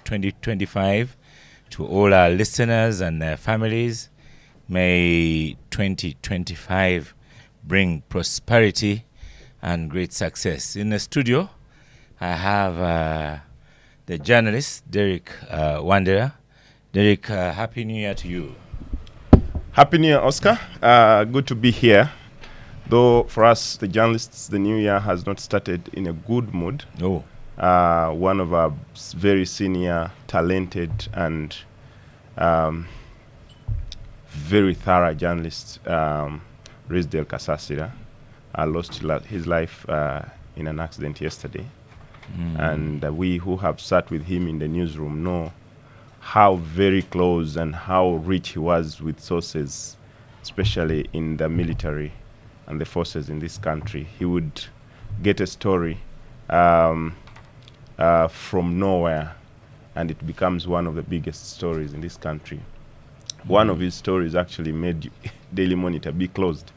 2025 to all our listeners and their families. May 2025 bring prosperity and great success. In the studio, I have the journalist, Derek Wanderer. Derek, Happy New Year to you. Happy New Year, Oscar. Good to be here. Though for us, the journalists, the new year has not started in a good mood. Oh. One of our very senior, talented, and very thorough journalists, Rizdel Kasasira, lost his life in an accident yesterday. And we who have sat with him in the newsroom know how very close and how rich he was with sources, especially in the military and the forces in this country. He would get a story from nowhere, and it becomes one of the biggest stories in this country. One of his stories actually made Daily Monitor be closed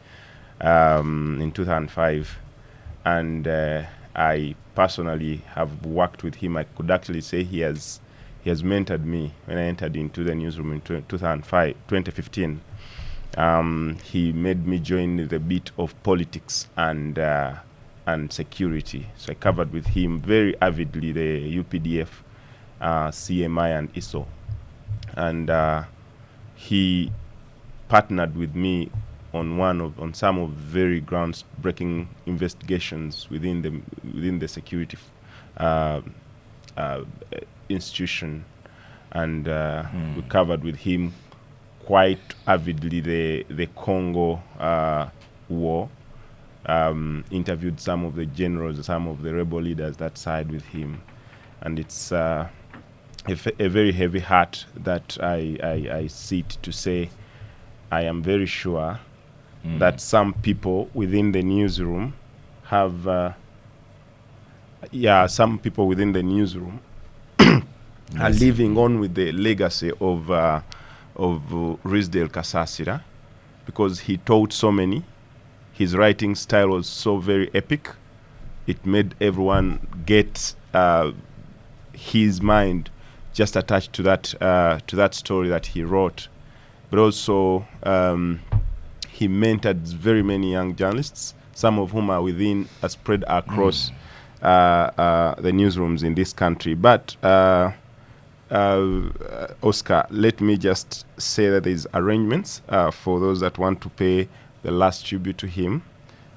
in 2005, and I personally have worked with him. I could actually say he has mentored me when I entered into the newsroom in 2015. He made me join the bit of politics and security. So I covered with him very avidly the UPDF, CMI, and ISO. And he partnered with me on some of very groundbreaking investigations within the security institution, and we covered with him quite avidly the Congo war. Interviewed some of the generals, some of the rebel leaders that side with him, and it's a very heavy heart that I sit to say I am very sure that some people within the newsroom have some people within the newsroom are living on with the legacy of Rizdel Kasasira, because he taught so many. His writing style was so very epic. It made everyone get his mind just attached to that story that he wrote. But also he mentored very many young journalists, some of whom are spread across the newsrooms in this country. But Oscar, let me just say that there's arrangements for those that want to pay the last tribute to him.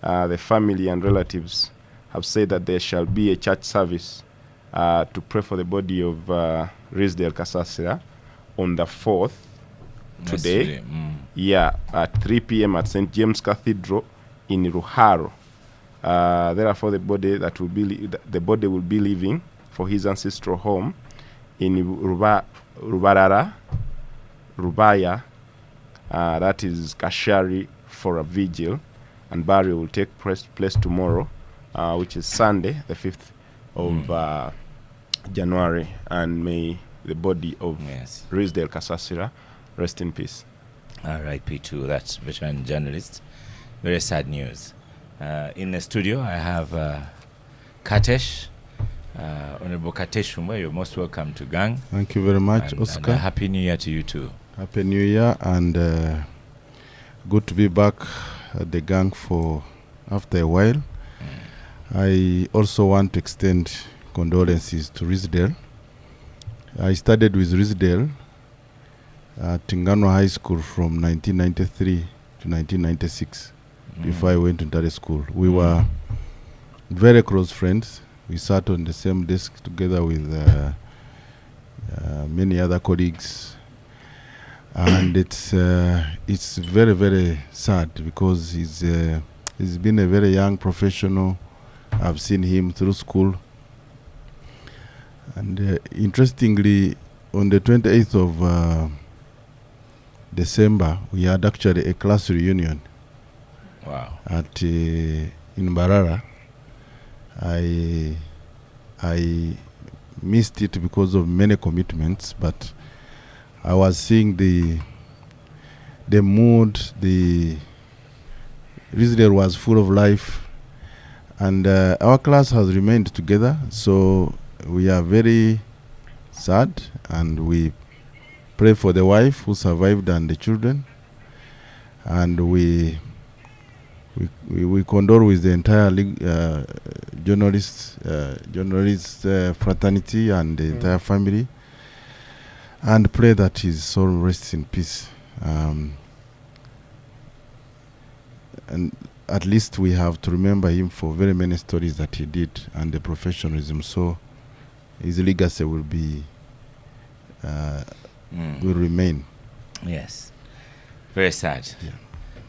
The family and relatives have said that there shall be a church service to pray for the body of Rizdel Kasasira on the 4th, today. At 3 p.m. at St. James Cathedral in Ruharo. Therefore, the body will be leaving for his ancestral home in Rubaya, that is Kashari, for a vigil, and burial will take place tomorrow, which is Sunday, the 5th of January, and may the body of Rizdel Kasasira rest in peace. R.I.P. to that veteran journalist. Very sad news. In the studio, I have Katesh. Honorable Katesh Shumba, you're most welcome to Gang. Thank you very much, Oscar. And Happy New Year to you too. Happy New Year, and good to be back at the Gang after a while. I also want to extend condolences to Rizdel. I studied with Rizdel at Tingano High School from 1993 to 1996 before I went to Ntare School. We were very close friends. We sat on the same desk together with many other colleagues, and it's very, very sad because he's been a very young professional. I've seen him through school, and interestingly, on the 28th of December, we had actually a class reunion. Wow! In Barara. I missed it because of many commitments, but I was seeing the mood. The Rizdel was full of life, and our class has remained together. So we are very sad, and we pray for the wife who survived and the children, and we condole with the entire journalist fraternity and the entire family, and pray that his soul rests in peace. And at least we have to remember him for very many stories that he did and the professionalism. So his legacy will be will remain. Yes, very sad.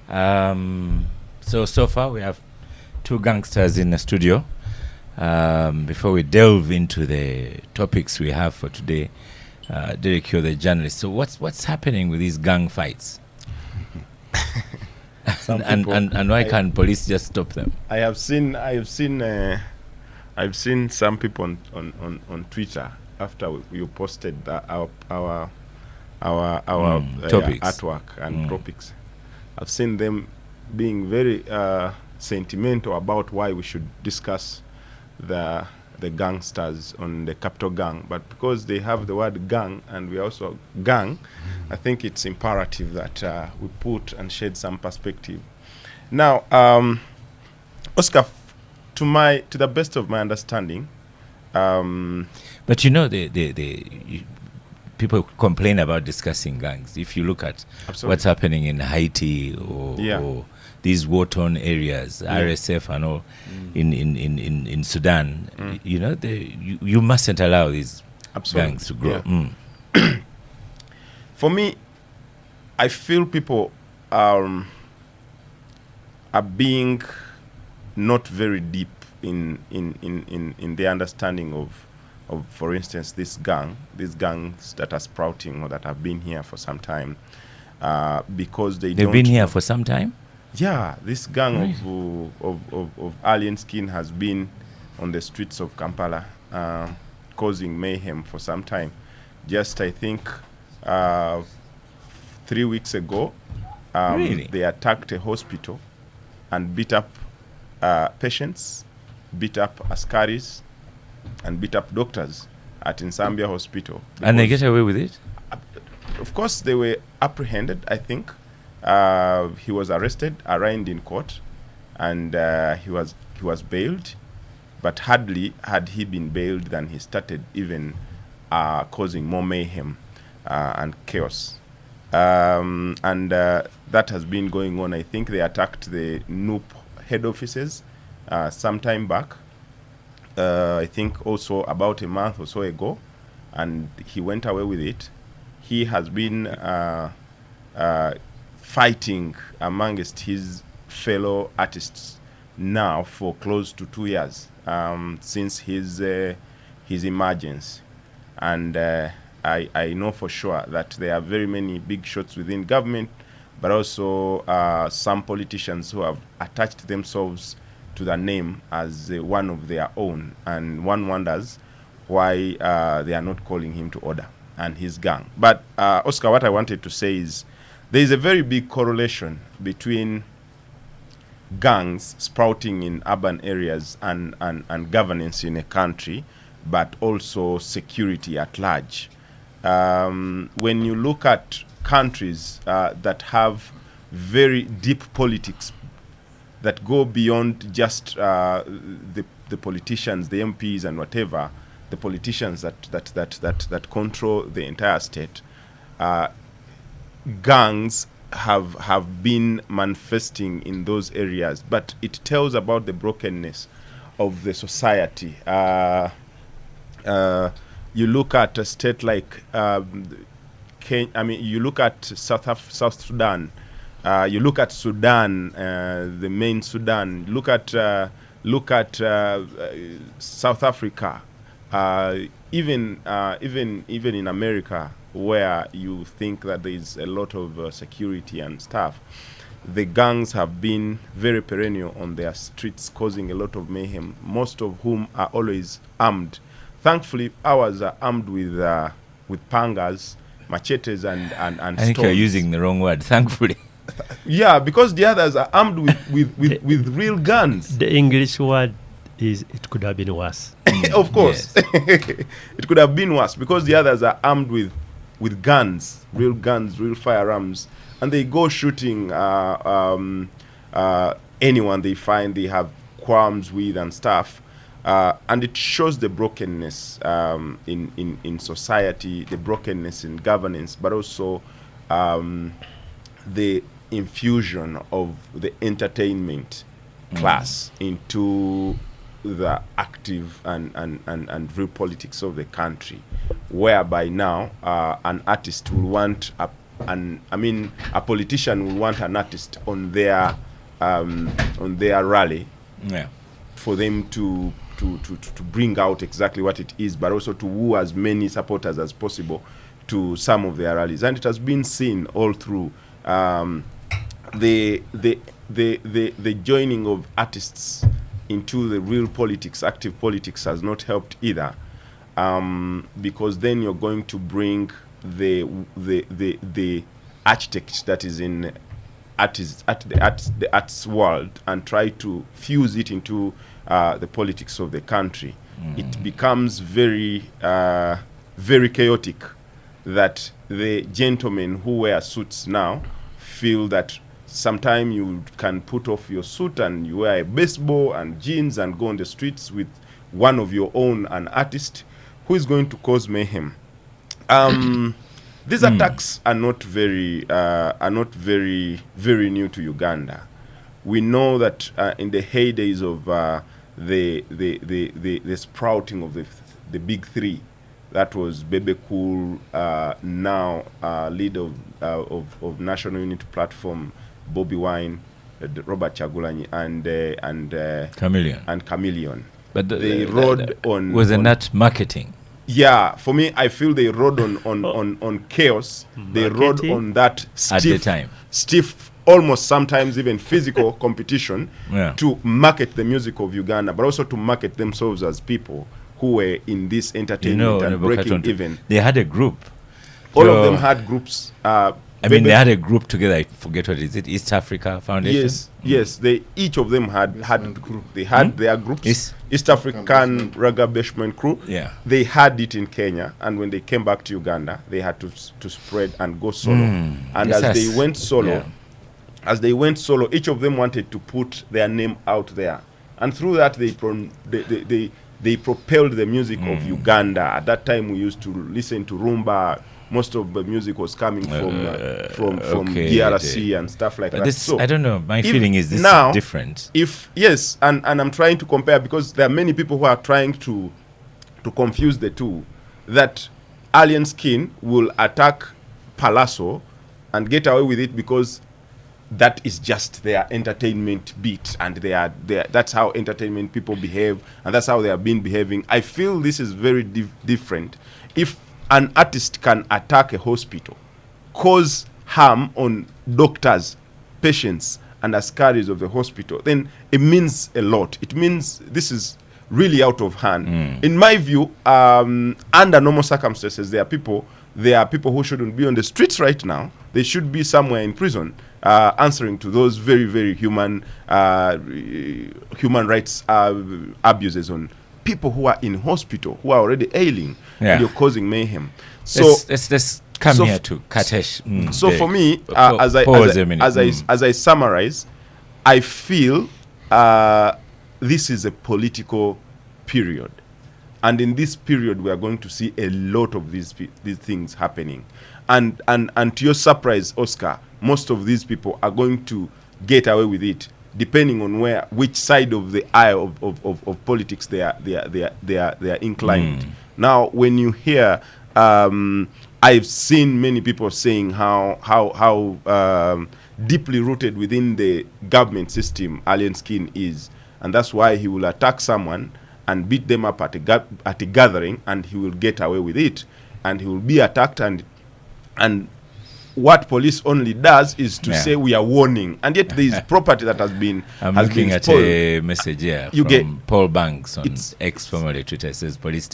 Yeah. So far we have two gangsters in the studio. Before we delve into the topics we have for today, Derek, you're the journalist. So what's happening with these gang fights? and why can't police just stop them? I've seen some people on Twitter after you posted our topics. Artwork and topics. I've seen them being very sentimental about why we should discuss the gangsters on the capital gang, but because they have the word gang and we also gang, I think it's imperative that we put and shed some perspective. Now, Oscar, to the best of my understanding, but you know, people complain about discussing gangs. If you look at what's happening in Haiti or these war-torn areas, RSF and all, in Sudan, you know, you mustn't allow these gangs to grow. Yeah. For me, I feel people are being not very deep in the understanding of, for instance, these gangs that are sprouting or that have been here for some time, because they've been here for some time. Yeah, this gang of alien skin has been on the streets of Kampala, causing mayhem for some time. Just, I think, 3 weeks ago, they attacked a hospital and beat up patients, beat up askaris, and beat up doctors at Nsambia Hospital. And they get away with it? Of course, they were apprehended, I think. He was arrested, arraigned in court, and he was bailed. But hardly had he been bailed than he started even causing more mayhem and chaos. And that has been going on. I think they attacked the NUP head offices some time back. I think also about a month or so ago, and he went away with it. He has been fighting amongst his fellow artists now for close to 2 years since his emergence, and I know for sure that there are very many big shots within government, but also some politicians who have attached themselves to the name as one of their own, and one wonders why they are not calling him to order and his gang. But Oscar, what I wanted to say is there is a very big correlation between gangs sprouting in urban areas and governance in a country, but also security at large. When you look at countries that have very deep politics that go beyond just the politicians, the MPs and whatever, the politicians that control the entire state, gangs have been manifesting in those areas, but it tells about the brokenness of the society. You look at a state like you look at South Sudan. You look at Sudan, the main Sudan. Look at South Africa. Even in America, where you think that there is a lot of security and stuff, the gangs have been very perennial on their streets, causing a lot of mayhem, most of whom are always armed. Thankfully, ours are armed with pangas, machetes, and I think you're using the wrong word, thankfully. Yeah, because the others are armed with real guns. The English word is it could have been worse. Of course. It could have been worse because the others are armed with guns, real firearms, and they go shooting anyone they find they have qualms with and stuff. And it shows the brokenness in society, the brokenness in governance, but also the infusion of the entertainment class into the active and real politics of the country, whereby now an artist will want a politician will want an artist on their rally, for them to bring out exactly what it is, but also to woo as many supporters as possible to some of their rallies. And it has been seen all through the joining of artists into the real politics, active politics, has not helped either, because then you're going to bring the architect that is in the arts world and try to fuse it into the politics of the country. It becomes very chaotic, that the gentlemen who wear suits now feel that sometime you can put off your suit and you wear a baseball and jeans and go on the streets with one of your own, an artist who is going to cause mayhem. These attacks are not very new to Uganda. We know that in the heydays of the sprouting of the big three, that was Bebe Cool, now leader of National Unity Platform, Bobby Wine, Robert Chagulanyi, and Chameleon. But they rode on. Was it not marketing? Yeah, for me, I feel they rode on chaos. They rode on that at the time, stiff, almost sometimes even physical competition to market the music of Uganda, but also to market themselves as people who were in this entertainment and breaking even. They had a group. All of them had groups. They had a group together. I forget what is it. East Africa Foundation. Yes. They each of them had they had their groups. East African Reggae Bashment Crew. Yeah. They had it in Kenya, and when they came back to Uganda, they had to spread and go solo. And as they went solo, each of them wanted to put their name out there, and through that they propelled the music of Uganda. At that time, we used to listen to rumba. Most of the music was coming from DRC and stuff like that. This, so I don't know. My feeling is this now, is different. And I'm trying to compare, because there are many people who are trying to confuse the two. That Alien Skin will attack Palazzo and get away with it because that is just their entertainment beat, and that's how entertainment people behave, and that's how they have been behaving. I feel this is very different. If an artist can attack a hospital, cause harm on doctors, patients, and askaris of the hospital, then it means a lot. It means this is really out of hand. In my view, under normal circumstances, there are people who shouldn't be on the streets right now. They should be somewhere in prison, answering to those very, very human rights abuses on people who are in hospital, who are already ailing, and you're causing mayhem. So let's come here to Katesh. So for me, as I summarize, I feel this is a political period, and in this period we are going to see a lot of these things happening, and to your surprise, Oscar, most of these people are going to get away with it, depending on which side of the aisle of politics they are inclined. Now, when you hear, I've seen many people saying how deeply rooted within the government system Alien Skin is, and that's why he will attack someone and beat them up at a gathering, and he will get away with it, and he will be attacked, and what police only does is to say we are warning, and yet there is property that has been looking at spoiled. A message here from Paul Banks on X, formerly Twitter. It says police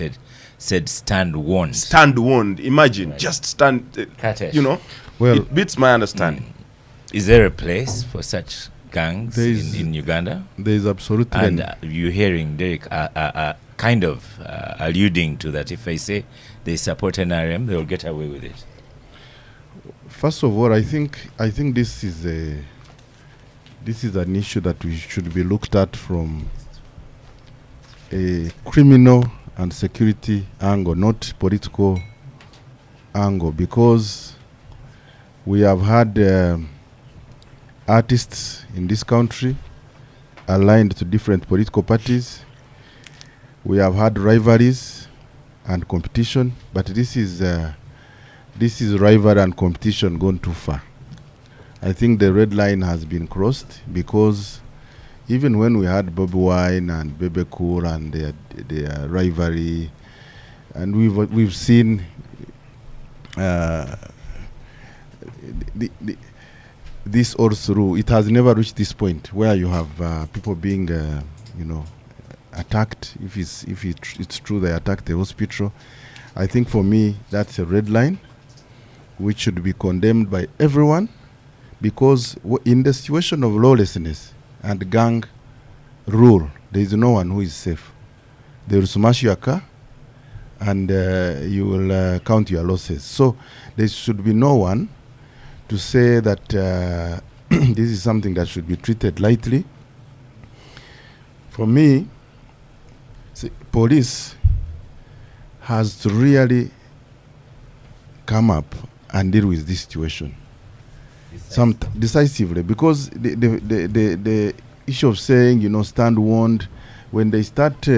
said stand warned. Stand warned. Imagine, just stand. Well, it beats my understanding. Is there a place for such gangs in Uganda? There is absolutely. And you're hearing Derek kind of alluding to that. If I say they support NRM, they'll get away with it. First of all, I think this is an issue that we should be looked at from a criminal and security angle, not political angle, because we have had artists in this country aligned to different political parties. We have had rivalries and competition, but this is rivalry and competition gone too far. I think the red line has been crossed, because even when we had Bobby Wine and Bebe Cool and their rivalry, and we've seen this all through, it has never reached this point where you have people being attacked. If it's true they attacked the hospital, I think for me that's a red line which should be condemned by everyone, because in the situation of lawlessness and gang rule, there is no one who is safe. They will smash your car and you will count your losses. So there should be no one to say that this is something that should be treated lightly. For me, police has to really come up and deal with this situation decisively, because the issue of saying stand warned, when they start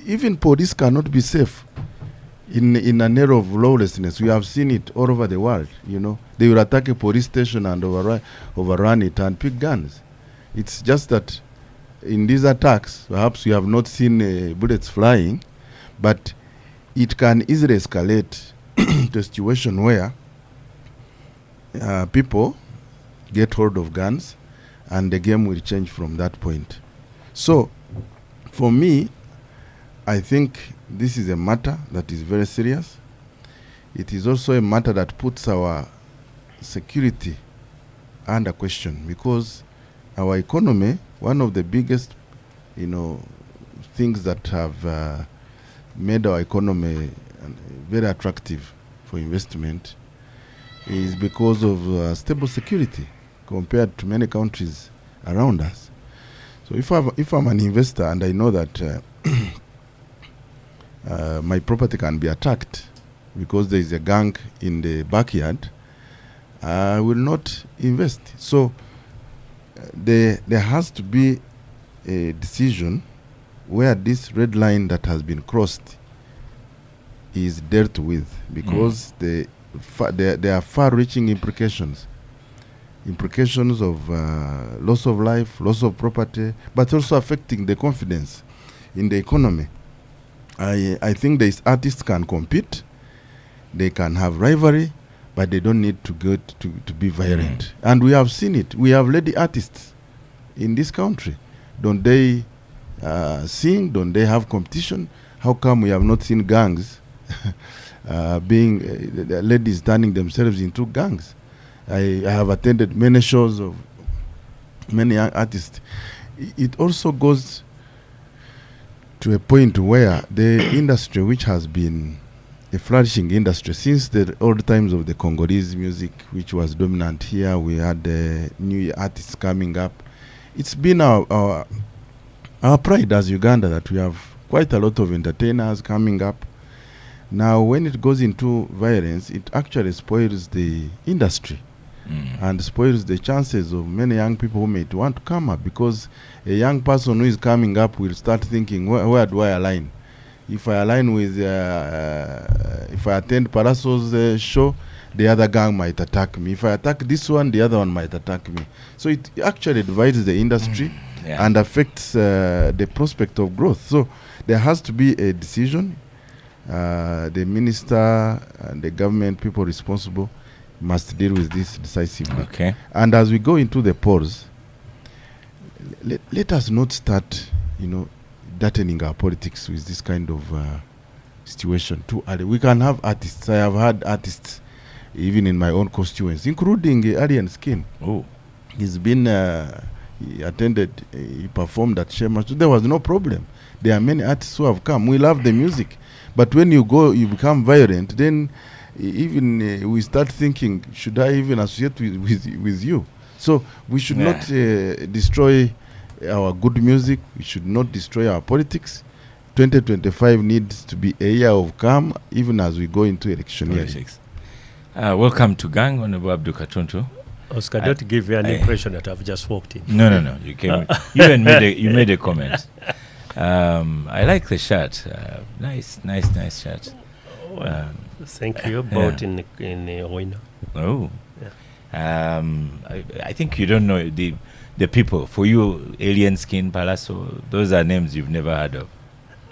even police cannot be safe in an era of lawlessness. We have seen it all over the world. They will attack a police station and overrun it and pick guns. It's just that in these attacks, perhaps you have not seen bullets flying, but it can easily escalate to a situation where people get hold of guns and the game will change from that point. So, for me, I think this is a matter that is very serious. It is also a matter that puts our security under question, because our economy, one of the biggest, things that have made our economy very attractive for investment, is because of stable security compared to many countries around us. So if I'm an investor and I know that my property can be attacked because there is a gang in the backyard, I will not invest. So there has to be a decision where this red line that has been crossed is dealt with, because there are far-reaching implications of loss of life, loss of property, but also affecting the confidence in the economy. I think these artists can compete, they can have rivalry, but they don't need to go to be violent. And we have seen it. We have lady artists in this country. Don't they sing? Don't they have competition? How come we have not seen gangs being ladies turning themselves into gangs? I have attended many shows of many young artists. It also goes to a point where the industry, which has been a flourishing industry since the old times of the Congolese music, which was dominant here, we had new artists coming up. It's been our pride as Uganda that we have quite a lot of entertainers coming up. Now, when it goes into violence, it actually spoils the industry and spoils the chances of many young people who may want to come up, because a young person who is coming up will start thinking, where do I align? If I align with, if I attend Paraso's show, the other gang might attack me. If I attack this one, the other one might attack me. So it actually divides the industry and affects the prospect of growth. So there has to be a decision. The minister and the government, people responsible, must deal with this decisively. Okay. And as we go into the polls, let us not start, darkening our politics with this kind of situation too early. We can have artists. I have had artists even in my own constituents, including Aryan Skin. Oh. He's been, he attended, he performed at Shema. So there was no problem. There are many artists who have come. We love the music. But when you go, you become violent, then even we start thinking, should I even associate with you? So we should not destroy our good music. We should not destroy our politics. 2025 needs to be a year of calm, even as we go into election year. Welcome to Gang, Honorable Abdul Katuntu. Oscar, don't give you an impression that I've just walked in. No. You came. You made a comment. I like the shirt. Nice shirt. Thank you. Bought in Oina. Oh. Yeah. I think you don't know the people. For you, Alien Skin, Palazzo, those are names you've never heard of.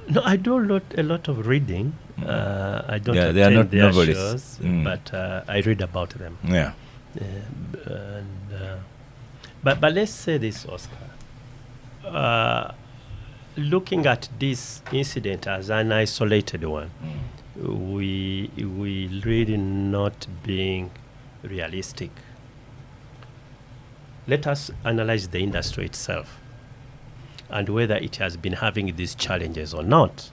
No, I do a lot of reading. I don't they are not their novelists. shows, but I read about them. Yeah. But let's say this, Oscar. Looking at this incident as an isolated one, we really not being realistic. Let us analyze the industry itself and whether it has been having these challenges or not.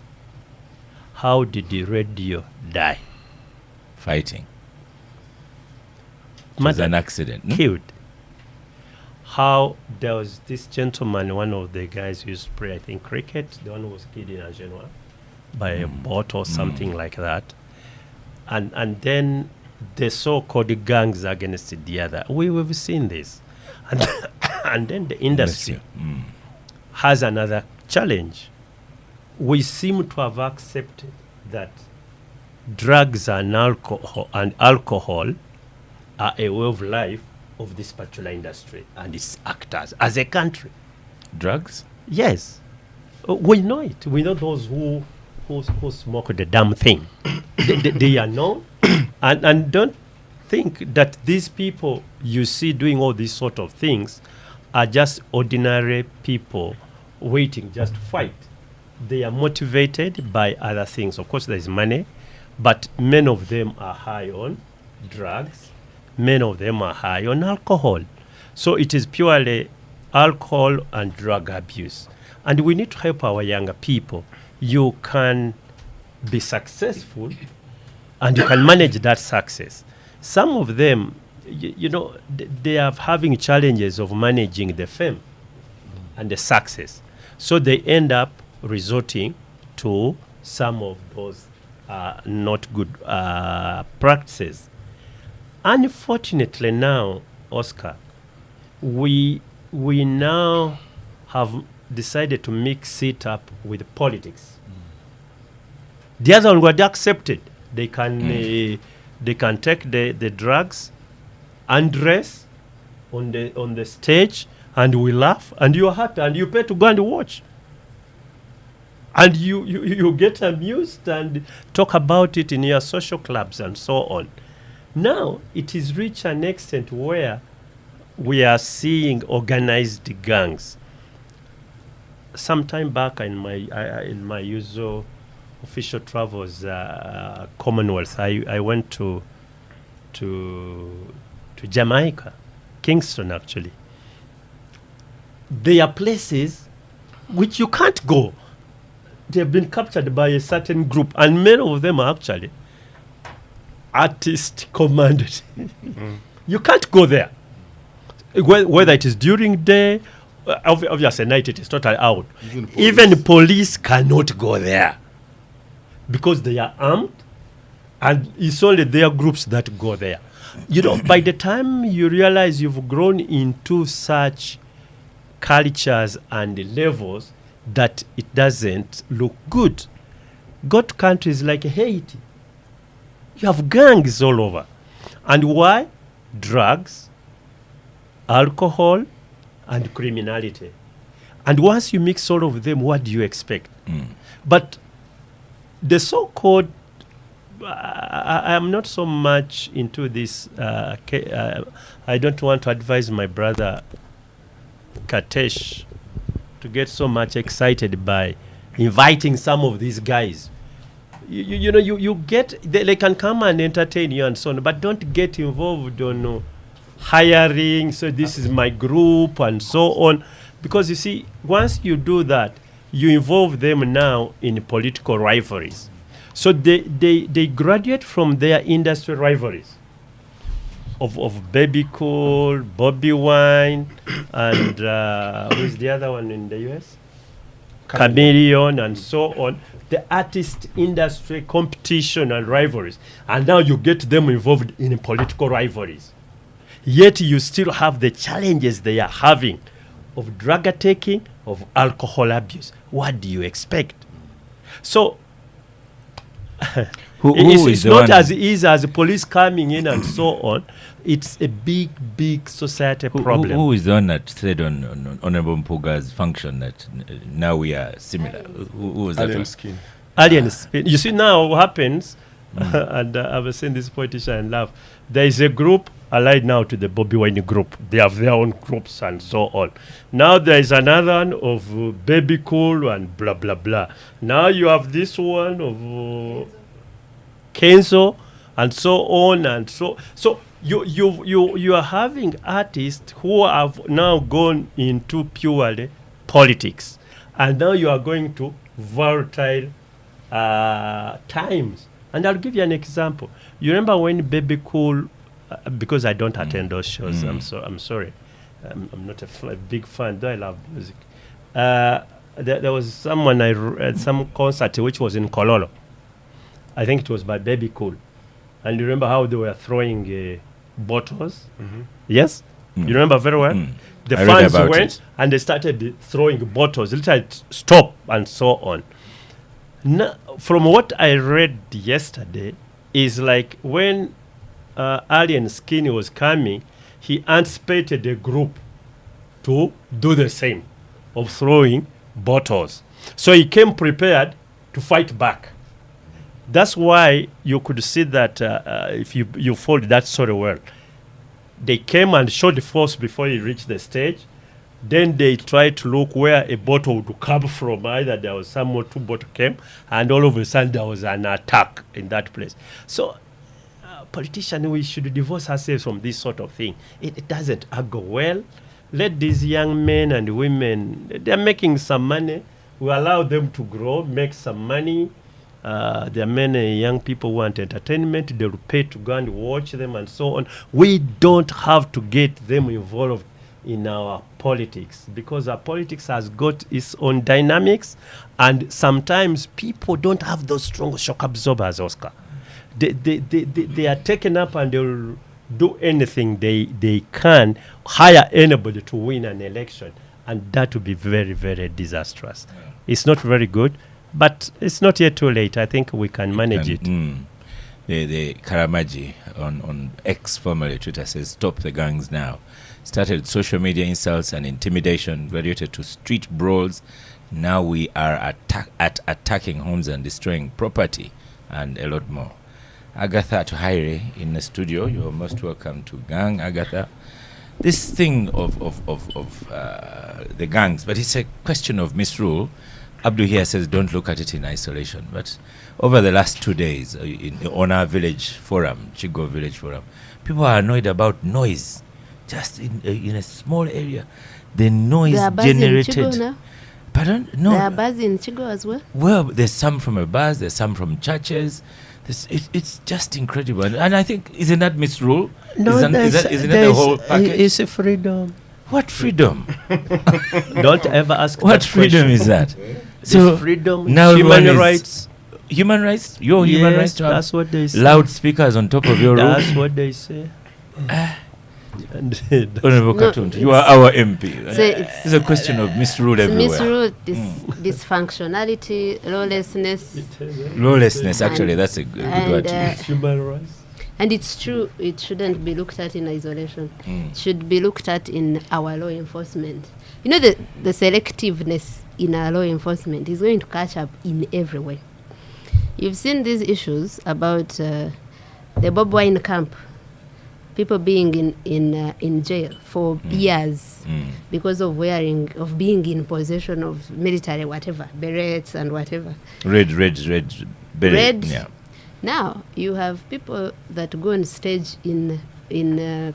How did the radio die? Fighting. It was an accident. Killed. How there was this gentleman, one of the guys who used to play, I think, cricket, the one who was killed in Agenua by a boat or something like that. And then the so-called gangs against the other. We've seen this. And then the industry has another challenge. We seem to have accepted that drugs and alcohol are a way of life of this particular industry and its actors as a country. Drugs? Yes. We know it. We know those who smoke the damn thing. they are known. And don't think that these people you see doing all these sort of things are just ordinary people waiting just to fight. They are motivated by other things. Of course, there is money, but many of them are high on drugs. Many of them are high on alcohol. So it is purely alcohol and drug abuse. And we need to help our younger people. You can be successful and you can manage that success. Some of them, they are having challenges of managing the fame and the success. So they end up resorting to some of those not good practices. Unfortunately now, Oscar, we now have decided to mix it up with politics. The other one were accepted. They can take the drugs and dress on the stage, and we laugh, and you are happy, and you pay to go and watch. And you get amused and talk about it in your social clubs and so on. Now it is reached an extent where we are seeing organized gangs. Some time back in my usual official travels, Commonwealth, I went to Jamaica, Kingston actually. There are places which you can't go. They have been captured by a certain group, and many of them are actually artist commanded. You can't go there. Whether it is during day, obviously night it is totally out. Even police cannot go there because they are armed, and it's only their groups that go there. By the time you realize you've grown into such cultures and levels that it doesn't look good. Go to countries like Haiti. You have gangs all over. And why? Drugs, alcohol, and criminality. And once you mix all of them, what do you expect? But the so-called, I am not so much into this. I don't want to advise my brother Katesh to get so much excited by inviting some of these guys. You get, they can come and entertain you and so on, but don't get involved on hiring, so this is my group and so on. Because you see, once you do that, you involve them now in political rivalries. So they graduate from their industry rivalries of Baby Cool, Bobby Wine, and who's the other one in the US? Chameleon, and so on. The artist industry competition and rivalries. And now you get them involved in political rivalries. Yet you still have the challenges they are having of drug taking, of alcohol abuse. What do you expect? So it's not as easy as the police coming in and so on. It's a big society problem. Who is the one that said on Honorable Mpuga's function that now we are similar? Who was that? Alien skin. Aliens. You see now what happens, and I've seen this politician and laugh. There is a group allied now to the Bobby Wine group. They have their own groups and so on. Now there is another one of Baby Cool and blah blah blah. Now you have this one of Kenzo and so on and so. You are having artists who have now gone into purely politics, and now you are going to volatile times. And I'll give you an example. You remember when Baby Cool, because I don't attend those shows, I'm sorry. I'm not a big fan, though I love music. There was someone at some concert which was in Kololo. I think it was by Baby Cool. And you remember how they were throwing bottles? Yes? You remember very well? The fans went and they started throwing bottles. Literally stop and so on. Now, from what I read yesterday, is like when Alien Skinny was coming, he anticipated a group to do the same, of throwing bottles. So he came prepared to fight back. That's why you could see that if you followed that story well, they came and showed the force before he reached the stage. Then they tried to look where a bottle would come from. Either there was some or two bottles came, and all of a sudden there was an attack in that place. So, politicians, we should divorce ourselves from this sort of thing. It doesn't go well. Let these young men and women, they're making some money. We allow them to grow, make some money. There are many young people who want entertainment. They will pay to go and watch them and so on. We don't have to get them involved in our politics, because our politics has got its own dynamics, and sometimes people don't have those strong shock absorbers, Oscar. They are taken up and they will do anything they can, hire anybody to win an election, and that would be very, very disastrous. It's not very good, but it's not yet too late. I think we can manage it. The Karamaji on X, formerly Twitter, says stop the gangs now. Started social media insults and intimidation, graduated to street brawls. Now we are attacking homes and destroying property, and a lot more. Agatha Tuhaire in the studio. You're most welcome to Gang, Agatha. This thing of the gangs, but it's a question of misrule. Abdu here says don't look at it in isolation. But over the last 2 days, on our village forum, Chigo Village Forum, people are annoyed about noise. Just in a small area, the noise generated. In Chigo now? Pardon? No. There are bars in Chigo as well? Well, there's some from a bars, there's some from churches. It's just incredible. And I think, isn't that misrule? No, isn't that the whole package? It's a freedom. What freedom? Don't ever ask What that freedom question. is that? So freedom, now human rights. Human rights? Your Yes, human rights to have that's what they say. loudspeakers on top of your roof? That's what they say. Honorable No, Katuntu, you are our MP. So It's a question of misrule It's everywhere. misrule, dysfunctionality, lawlessness. Lawlessness, actually, that's a good and, word to use. Human rights. And it's true, it shouldn't be looked at in isolation. It should be looked at in our law enforcement. You know, the selectiveness in our law enforcement is going to catch up in every way. You've seen these issues about the Bob Wine camp, people being in jail for years because of being in possession of military whatever, berets and whatever. Red. Red. Yeah. Now you have people that go on stage in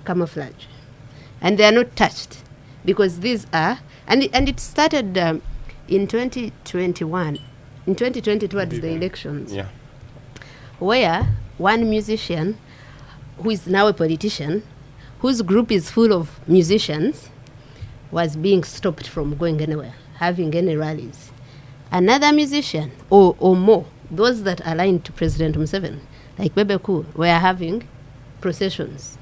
camouflage, and they are not touched, because these are, and it started in 2021, in 2020 towards the elections, Yeah. where one musician who is now a politician, whose group is full of musicians, was being stopped from going anywhere, having any rallies. Another musician, or more, those that aligned to President Museveni, like Bebe Cool, were having processions.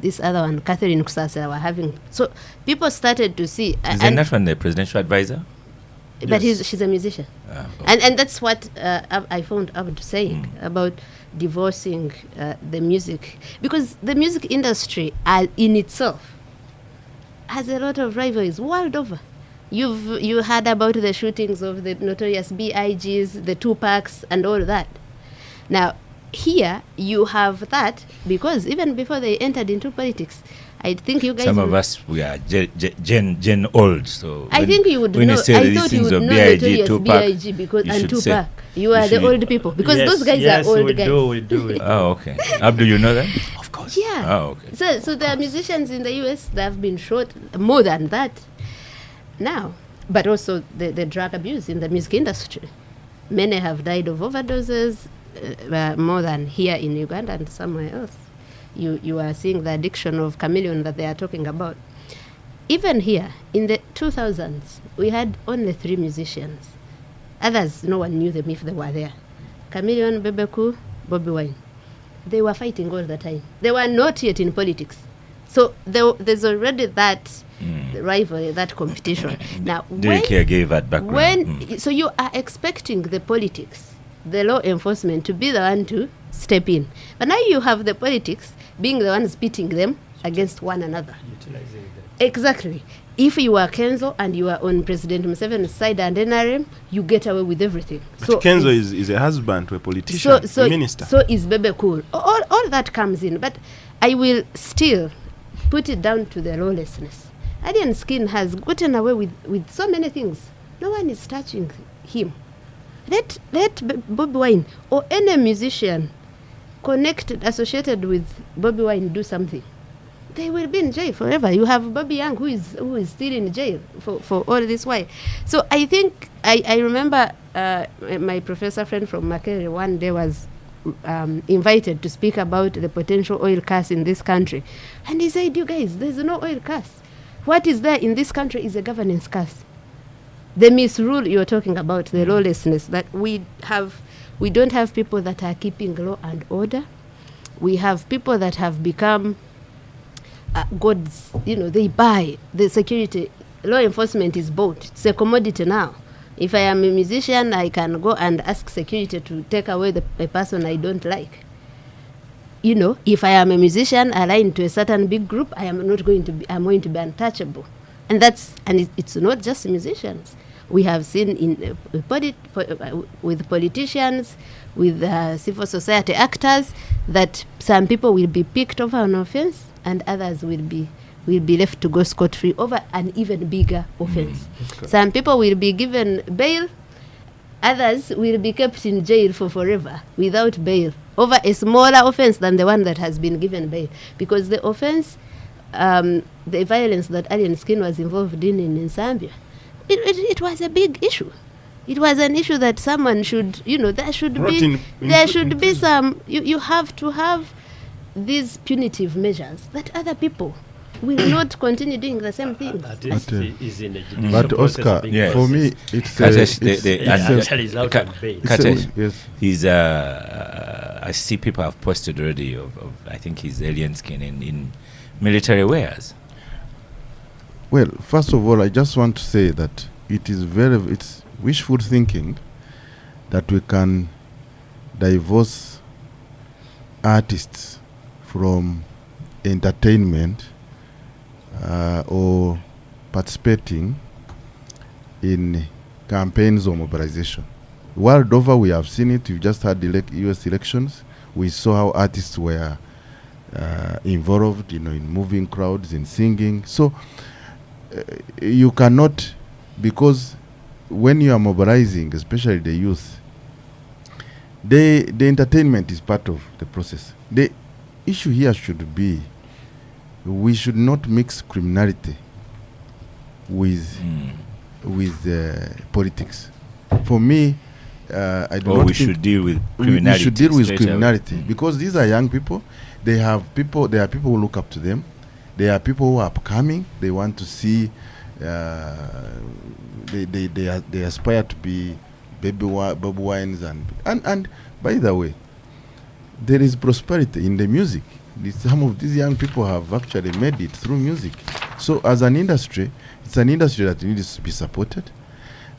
This other one, Catherine Kusasa, were having. So people started to see. Isn't that one the presidential advisor? But she's a musician. And that's what I found out saying about divorcing the music. Because the music industry in itself has a lot of rivalries world over. You heard about the shootings of the notorious B.I.G.s, the Tupacs, and all that. Now, here you have that, because even before they entered into politics, I think you guys... Some of us, we are gen old, so... I think you would know. I thought you would know notorious B.I.G. because, and Tupac. You are the old people, because those guys are old guys. We do. Oh, okay. Abdul, you know that? Of course. Yeah. Oh, okay. So there are musicians in the US that have been shot, more than that now, but also the drug abuse in the music industry. Many have died of overdoses, more than here in Uganda and somewhere else. You are seeing the addiction of chameleon that they are talking about. Even here, in the 2000s, we had only 3 musicians. Others, no one knew them if they were there. Chameleon, Bebeku, Bobby Wine. They were fighting all the time. They were not yet in politics. So there's already that rivalry, that competition. Now, Derek gave that background. So you are expecting the politics, the law enforcement, to be the one to step in. But now you have the politics being the ones pitting them against one another. Utilizing them. Exactly. If you are Kenzo and you are on President Museveni's side and NRM, you get away with everything. But so Kenzo is a husband to a politician, a minister. So is Bebe Cool. All that comes in. But I will still put it down to the lawlessness. Alien Skin has gotten away with so many things. No one is touching him. Let Bobby Wine or any musician connected, associated with Bobby Wine do something. They will be in jail forever. You have Bobby Young who is still in jail for all this while. So I think I remember my professor friend from Makerere one day was invited to speak about the potential oil curse in this country, and he said, "You guys, there's no oil curse. What is there in this country is a governance curse. The misrule you're talking about, the lawlessness that we have. We don't have people that are keeping law and order. We have people that have become gods. They buy the security. Law enforcement is bought. It's a commodity now. If I am a musician, I can go and ask security to take away a person I don't like. If I am a musician aligned to a certain big group, I'm going to be untouchable. And it's not just musicians. We have seen with politicians, with civil society actors, that some people will be picked over an offense and others will be left to go scot-free over an even bigger offense. Some people will be given bail, others will be kept in jail for forever without bail over a smaller offense than the one that has been given bail, because the offense, the violence that Alien Skin was involved in Zambia, it was a big issue. It was an issue that someone should, there should be some, you have to have these punitive measures that other people will not continue doing the same thing. But Oscar, for me, he's I see people have posted already of I think he's Alien Skin in military wares. Well, first of all, I just want to say that it's wishful thinking that we can divorce artists from entertainment or participating in campaigns or mobilization. World over, we have seen it. We've just had the US elections. We saw how artists were involved, in moving crowds, in singing. So you cannot, because when you are mobilizing, especially the youth, the entertainment is part of the process. The issue here should be we should not mix criminality with politics. For me, I do not we think should deal with we criminality. should deal with straight away. criminality because these are young people. There are people who look up to them. There are people who are upcoming. They want to see. They aspire to be baby wines and by the way, there is prosperity in the music. Some of these young people have actually made it through music. So as an industry, it's an industry that needs to be supported.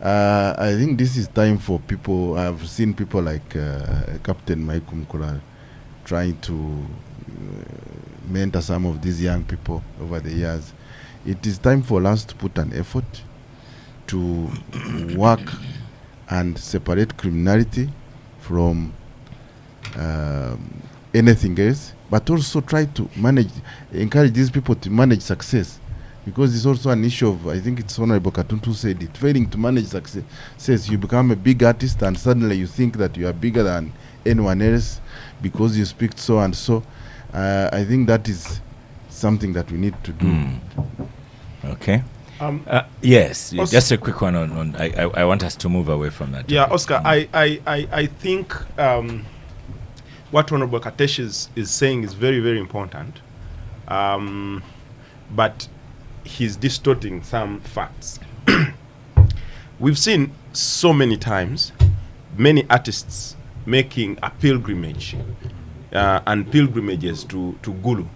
I think this is time for people. I've seen people like Captain Mike Mukula trying to mentor some of these young people over the years. It is time for us to put an effort to work and separate criminality from anything else, but also try to encourage these people to manage success. Because it's also an issue of, I think it's Honorable Katuntu said it, failing to manage success. Says you become a big artist and suddenly you think that you are bigger than anyone else because you speak so and so. I think that is something that we need to do. Okay. Yes, just a quick one on I want us to move away from that. Yeah, Oscar, I think what Honorable Katesh is saying is very, very important. But he's distorting some facts. We've seen so many times many artists making a pilgrimage and pilgrimages to Gulu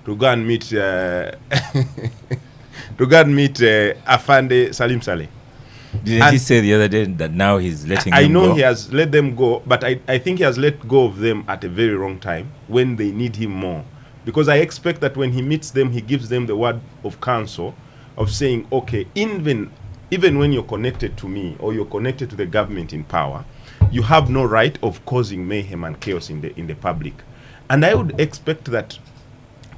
to go and meet Afande Salim Saleh. Didn't he say the other day that now he's letting I them know go? he has let them go, but I think he has let go of them at a very wrong time when they need him more. Because I expect that when he meets them, he gives them the word of counsel of saying, okay, even when you're connected to me or you're connected to the government in power, you have no right of causing mayhem and chaos in the public. And I would expect that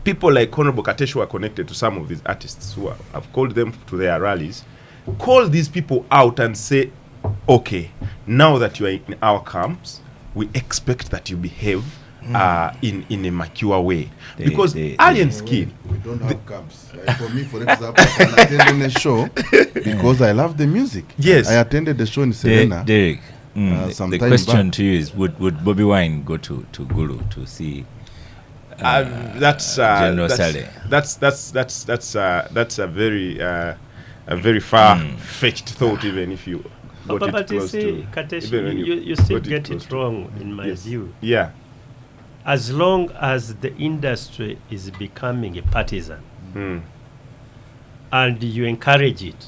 people like Honorable Katesh who are connected to some of these artists who have called them to their rallies, call these people out and say, okay, now that you are in our camps, we expect that you behave in a mature way. Because Alien Skin, we don't have camps. For me, for example, I can attend a show because I love the music. Yes. I attended the show in Serena. Derek, some the time question back. to you is: Would Bobby Wine go to Gulu to see General Saleh? That's a very far-fetched thought, even if you got But it you close see, to. Katesh, even when you still got get close it to- wrong in my Yes. view. Yeah. As long as the industry is becoming a partisan and you encourage it,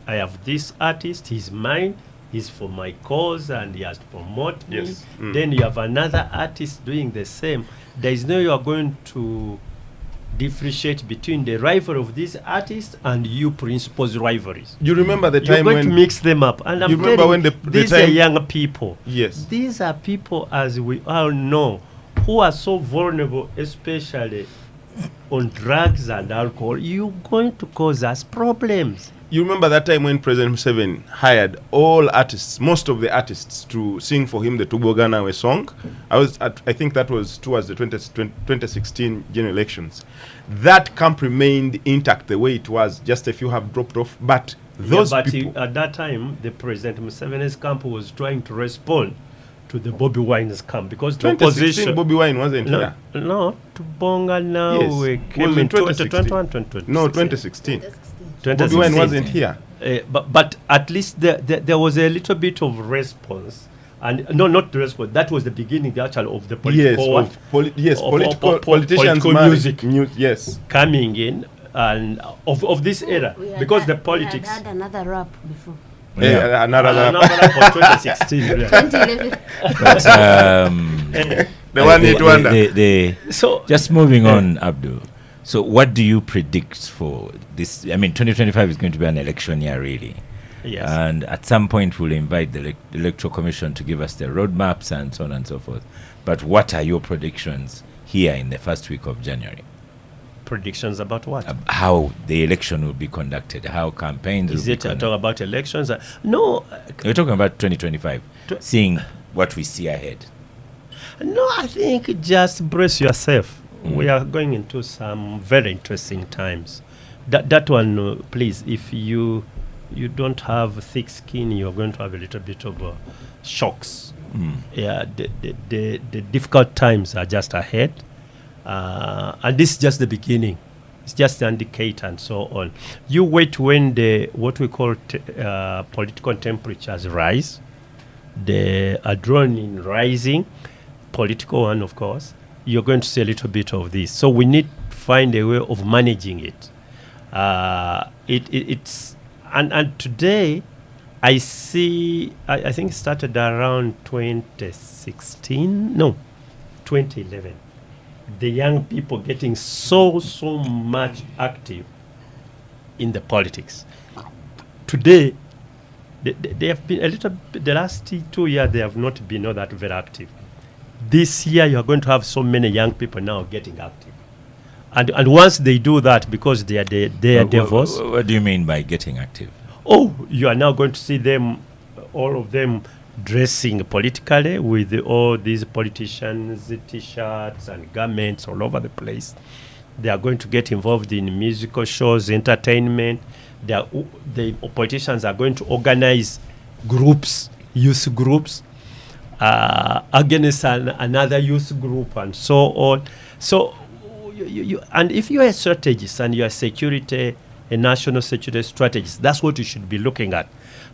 I have this artist, he's mine, he's for my cause and he has to promote me. Yes. Then you have another artist doing the same. There is no you are going to differentiate between the rival of these artists and you principal's rivalries. You remember the You're time going when to mix them up. And I'm you remember telling when you, the these are time- young people. Yes. These are people, as we all know, who are so vulnerable, especially on drugs and alcohol. You're going to cause us problems. You remember that time when President Museveni hired all artists, most of the artists, to sing for him the Tuboganawe song? I think that was towards the 2016 general elections. That camp remained intact the way it was, just a few have dropped off. But those people... at that time, the President Museveni's camp was trying to respond to the Bobby Wine's camp because the 2016 opposition... Bobby Wine wasn't No, here. no, to Bonga now Yes. we Was came in in 2016. 2021, No, 2016. 2016. Bobby Wine wasn't here. But at least there was a little bit of response. And no, not the response. That was the beginning, actually, of the political Politicians political music. music Yes. coming in and of this era because the politics. We had another rap before. Yeah. Another for 2016. really. 2011. But, the one hit wonder. So just moving on, Abdul. So what do you predict for this? I mean, 2025 is going to be an election year, really. yes. And at some point, we'll invite the Electoral Commission to give us their roadmaps and so on and so forth. But what are your predictions here in the first week of January? Predictions about what? How the election will be conducted, how campaigns Is will be it conducted. talk about elections? No, We're talking about 2025, seeing what we see ahead. no. I think just brace yourself. we are going into some very interesting times. That one, please, if you don't have thick skin, you're going to have a little bit of shocks. Yeah, the difficult times are just ahead, and this is just the beginning. It's just an indicator and so on. You wait when the what we call political temperatures rise, the adrenaline rising, political one, of course. You're going to see a little bit of this. So we need to find a way of managing it. It's and today I see. I think it started around 2011. The young people getting so much active in the politics. Today, they have been a little bit, the last 2 years, they have not been all that very active. This year, you are going to have so many young people now getting active. And once they do that, because they are devils. What do you mean by getting active? Oh, you are now going to see them, all of them, dressing politically with all these politicians' t-shirts and garments all over the place. They are going to get involved in musical shows, entertainment. The politicians are going to organize groups, youth groups, against another youth group and so on. So, and if you are a strategist and you are a national security strategist, that's what you should be looking at.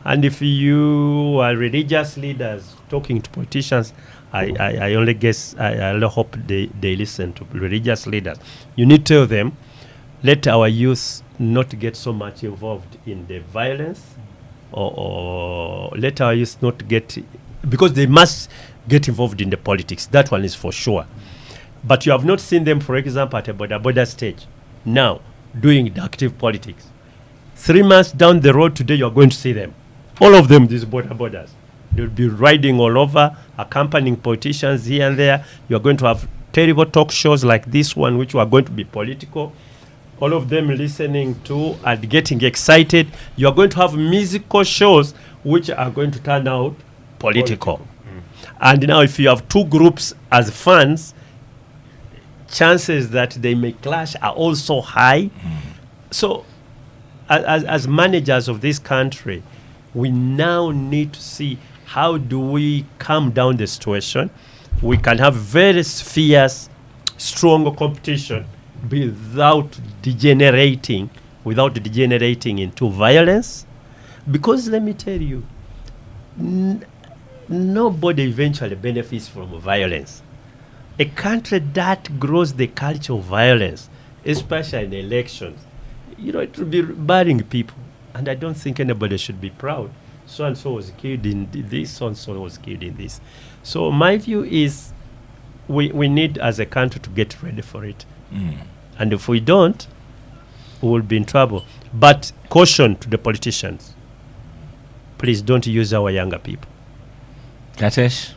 And if you are religious leaders talking to politicians, I only guess, I only hope they listen to religious leaders. You need to tell them, let our youth not get so much involved in the violence, or let our youth not get, because they must get involved in the politics. That one is for sure. But you have not seen them, for example, at a border stage, now doing the active politics. 3 months down the road today, you are going to see them. All of them, these borders. They'll be riding all over, accompanying politicians here and there. You're going to have terrible talk shows like this one, which are going to be political. All of them listening to and getting excited. You're going to have musical shows, which are going to turn out political. And now if you have two groups as fans, chances that they may clash are also high. So as managers of this country, we now need to see how do we calm down the situation. We can have very fierce, strong competition without degenerating into violence. Because let me tell you, nobody eventually benefits from violence. A country that grows the culture of violence, especially in elections, it will be barring people. And I don't think anybody should be proud. So-and-so was killed in this, so-and-so was killed in this. So my view is we need as a country to get ready for it. And if we don't, we will be in trouble. But caution to the politicians. Please don't use our younger people. Katesh,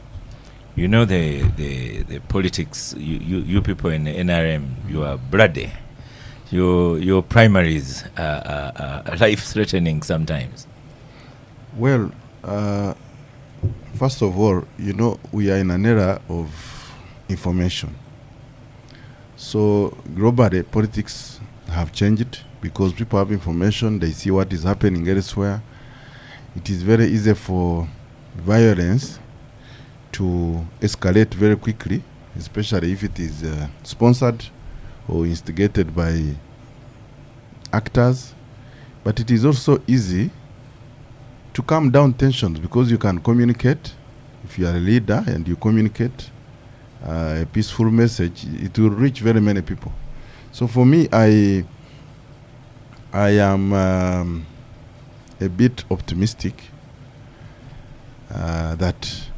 you know the politics, you people in the NRM, you are bloody. Your primaries are life-threatening sometimes. Well, first of all, we are in an era of information. So globally, politics have changed because people have information. They see what is happening elsewhere. It is very easy for violence to escalate very quickly, especially if it is sponsored or instigated by actors. But it is also easy to calm down tensions because you can communicate. If you are a leader and you communicate a peaceful message, it will reach very many people. So for me, I am a bit optimistic that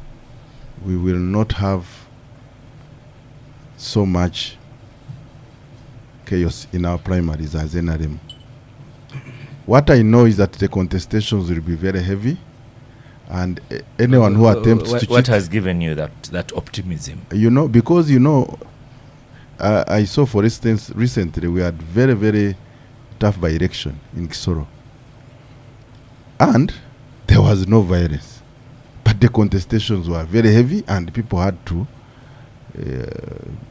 we will not have so much chaos in our primaries as NRM. What I know is that the contestations will be very heavy, and anyone who attempts to cheat... What has given you that optimism? Because I saw, for instance, recently we had very, very tough by-election in Kisoro. And there was no violence. But the contestations were very heavy and people had to...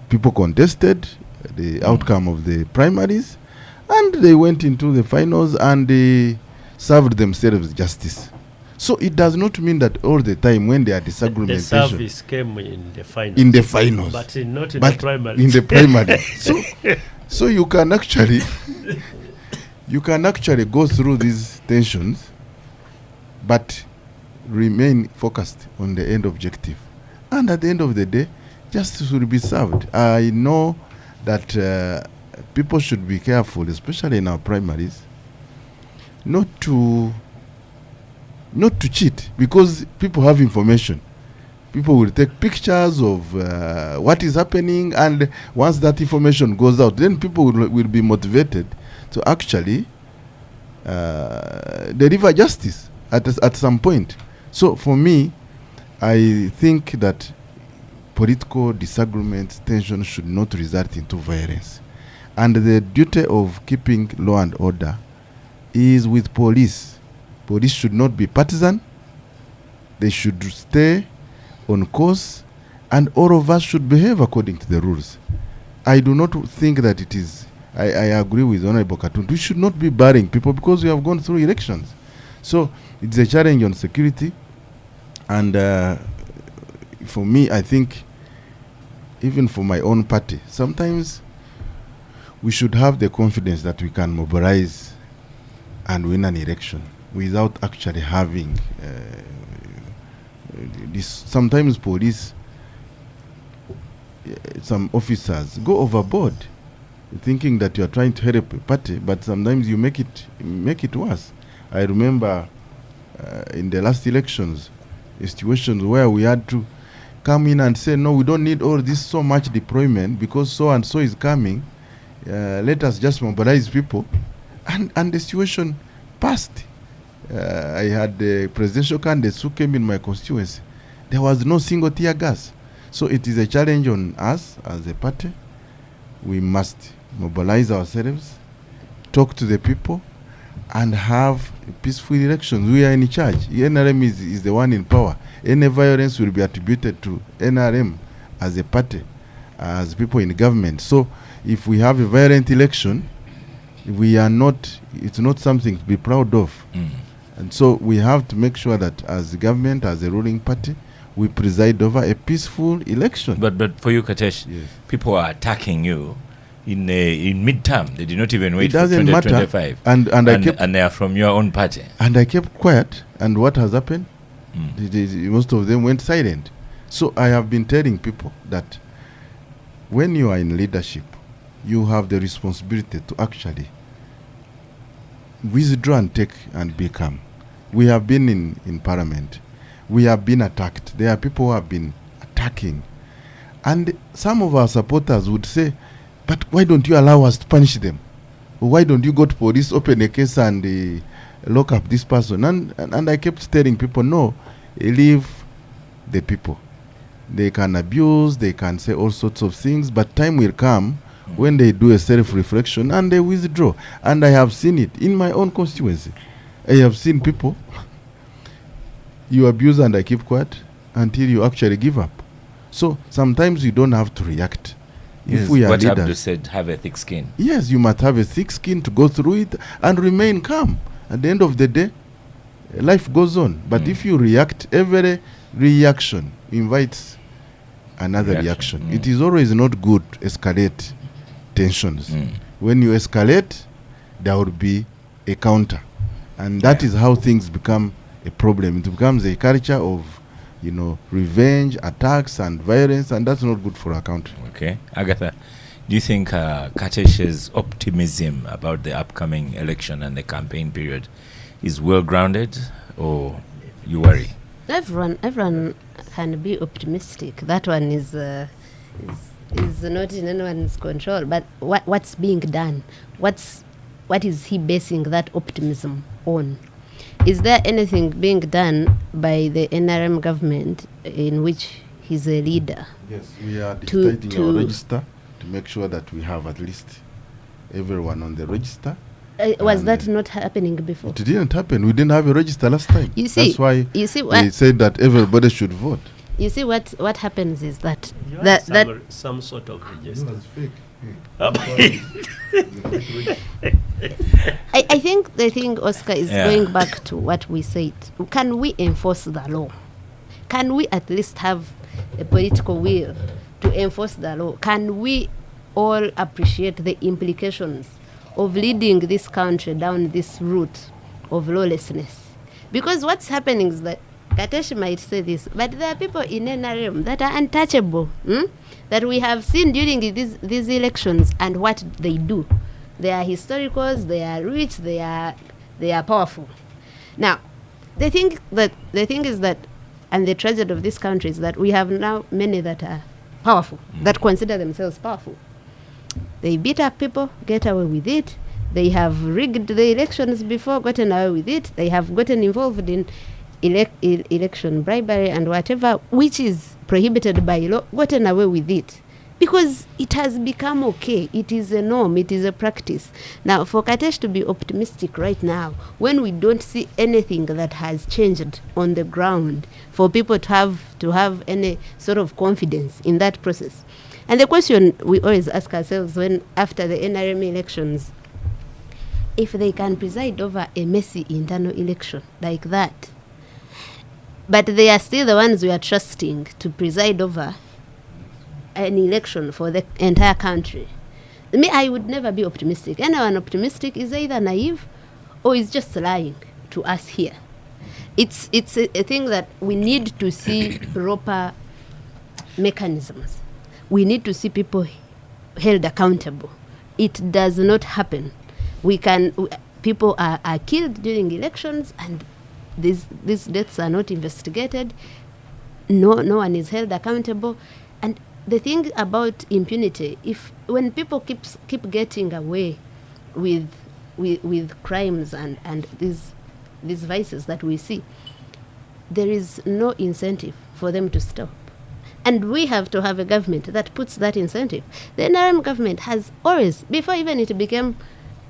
people contested, the outcome of the primaries, and they went into the finals and they served themselves justice. So it does not mean that all the time when there are The disagreements, service came in the finals. in the finals, But not in but the primary. in the primary. So you can actually go through these tensions, but remain focused on the end objective. And at the end of the day, justice will be served. I know that people should be careful, especially in our primaries, not to cheat, because people have information. People will take pictures of what is happening, and once that information goes out, then people will be motivated to actually deliver justice at some point. So for me, I think that political disagreements, tension should not result into violence. And the duty of keeping law and order is with police. Police should not be partisan. They should stay on course, and all of us should behave according to the rules. I do not think that it is, I agree with Honorable Katun. We should not be barring people because we have gone through elections. So it's a challenge on security. And for me, I think, even for my own party, sometimes we should have the confidence that we can mobilize and win an election without actually having this. Sometimes police, some officers go overboard, thinking that you are trying to help a party, but sometimes you make it worse. I remember in the last elections, situations where we had to come in and say, no, we don't need all this so much deployment because so and so is coming. Let us just mobilize people, and the situation passed. I had the presidential candidates who came in my constituency. There was no single tear gas. So it is a challenge on us as a party. We must mobilize ourselves, talk to the people, and have peaceful elections. We are in charge. NRM is the one in power. Any violence will be attributed to NRM as a party, as people in government. So if we have a violent election, it's not something to be proud of. And so we have to make sure that as the government, as a ruling party, we preside over a peaceful election. But for you, Katesh, Yes. people are attacking you in midterm. They did not even wait It for doesn't 2025. matter. And they are from your own party. I kept quiet. And what has happened? Most of them went silent. So I have been telling people that when you are in leadership, you have the responsibility to actually withdraw and take and be calm. We have been in parliament. We have been attacked. There are people who have been attacking. And some of our supporters would say, but why don't you allow us to punish them? Why don't you go to police, open a case and lock up this person? And I kept telling people, no, leave the people. They can abuse, they can say all sorts of things, but time will come when they do a self-reflection and they withdraw. And I have seen it in my own constituency. I have seen people, you abuse and I keep quiet until you actually give up. So sometimes you don't have to react. Yes, if we are what leaders, Abdul said, have a thick skin. yes, you must have a thick skin to go through it and remain calm. At the end of the day, life goes on. But if you react, every reaction invites another reaction. It is always not good to escalate tensions. When you escalate, there will be a counter. And that is how things become a problem. It becomes a culture of, revenge, attacks, and violence, and that's not good for our country. Okay. Agatha, do you think Katesh's optimism about the upcoming election and the campaign period is well-grounded, or you worry? Everyone can be optimistic. That one is not in anyone's control. But what's being done? What is he basing that optimism on? Is there anything being done by the NRM government in which he's a leader? Yes, we are digitizing our register to make sure that we have at least everyone on the register. Was that not happening before? It didn't happen. We didn't have a register last time. You see, that's why they said that everybody should vote. You see, what happens is that You had some sort of register. It's fake. I think the thing, Oscar, is Yeah. going back to what we said. Can we enforce the law? Can we at least have a political will to enforce the law? Can we all appreciate the implications of leading this country down this route of lawlessness? Because what's happening is that Katesh might say this, but there are people in NRM that are untouchable, that we have seen during these elections and what they do. They are historicals, they are rich, they are powerful. Now, the thing is that, and the tragedy of this country is that we have now many that are powerful, that consider themselves powerful. They beat up people, get away with it. They have rigged the elections before, gotten away with it. They have gotten involved in election bribery and whatever, which is prohibited by law, gotten away with it. Because it has become okay. It is a norm. It is a practice. Now, for Katesh to be optimistic right now, when we don't see anything that has changed on the ground, for people to have any sort of confidence in that process. And the question we always ask ourselves when after the NRM elections, if they can preside over a messy internal election like that, but they are still the ones we are trusting to preside over an election for the entire country. Me, I would never be optimistic. Anyone optimistic is either naive or is just lying to us here. It's a thing that we need to see proper mechanisms. We need to see people held accountable. It does not happen. People are killed during elections and these deaths are not investigated. No one is held accountable. And the thing about impunity, when people keep getting away with crimes and these vices that we see, there is no incentive for them to stop. And we have to have a government that puts that incentive. The NRM government has always, before even it became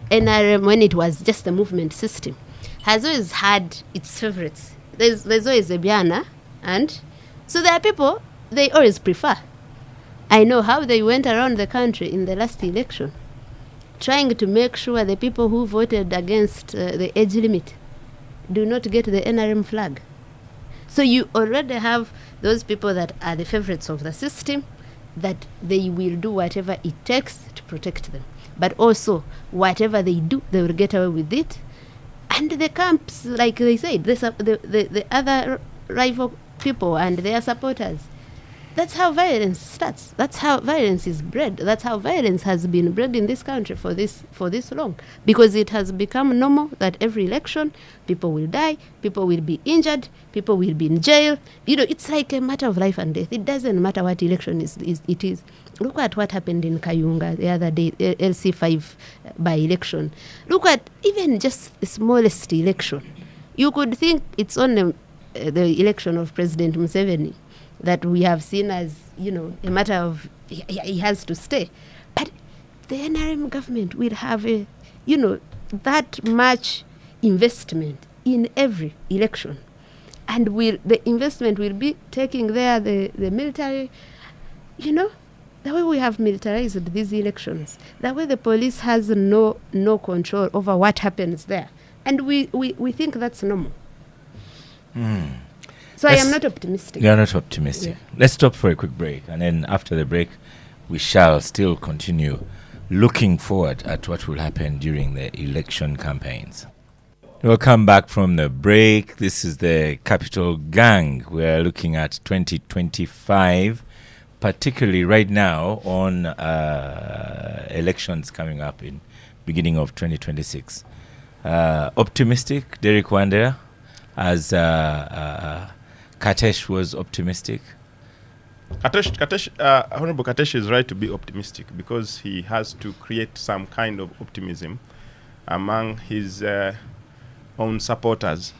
NRM, when it was just a movement system, has always had its favorites. There's always a Biana, and so there are people they always prefer. I know how they went around the country in the last election, trying to make sure the people who voted against the age limit do not get the NRM flag. So you already have those people that are the favorites of the system, that they will do whatever it takes to protect them. But also, whatever they do, they will get away with it. And the camps, like they said, the other rival people and their supporters, that's how violence starts. That's how violence is bred. That's how violence has been bred in this country for this long. Because it has become normal that every election, people will die, people will be injured, people will be in jail. It's like a matter of life and death. It doesn't matter what election it is. Look at what happened in Kayunga the other day, LC5 by-election. Look at even just the smallest election. You could think it's only the election of President Museveni that we have seen as, a matter of he has to stay. But the NRM government will have that much investment in every election. And the investment will be taking there the military, the way we have militarized these elections, the way the police has no control over what happens there. And we think that's normal. So I am not optimistic. You are not optimistic. Yeah. Let's stop for a quick break. And then after the break, we shall still continue looking forward at what will happen during the election campaigns. Welcome back from the break. This is the Capital Gang. We're looking at 2025, particularly right now on elections coming up in beginning of 2026. Optimistic, Derek Wandera, as Katesh was optimistic. Honorable Katesh is right to be optimistic because he has to create some kind of optimism among his own supporters.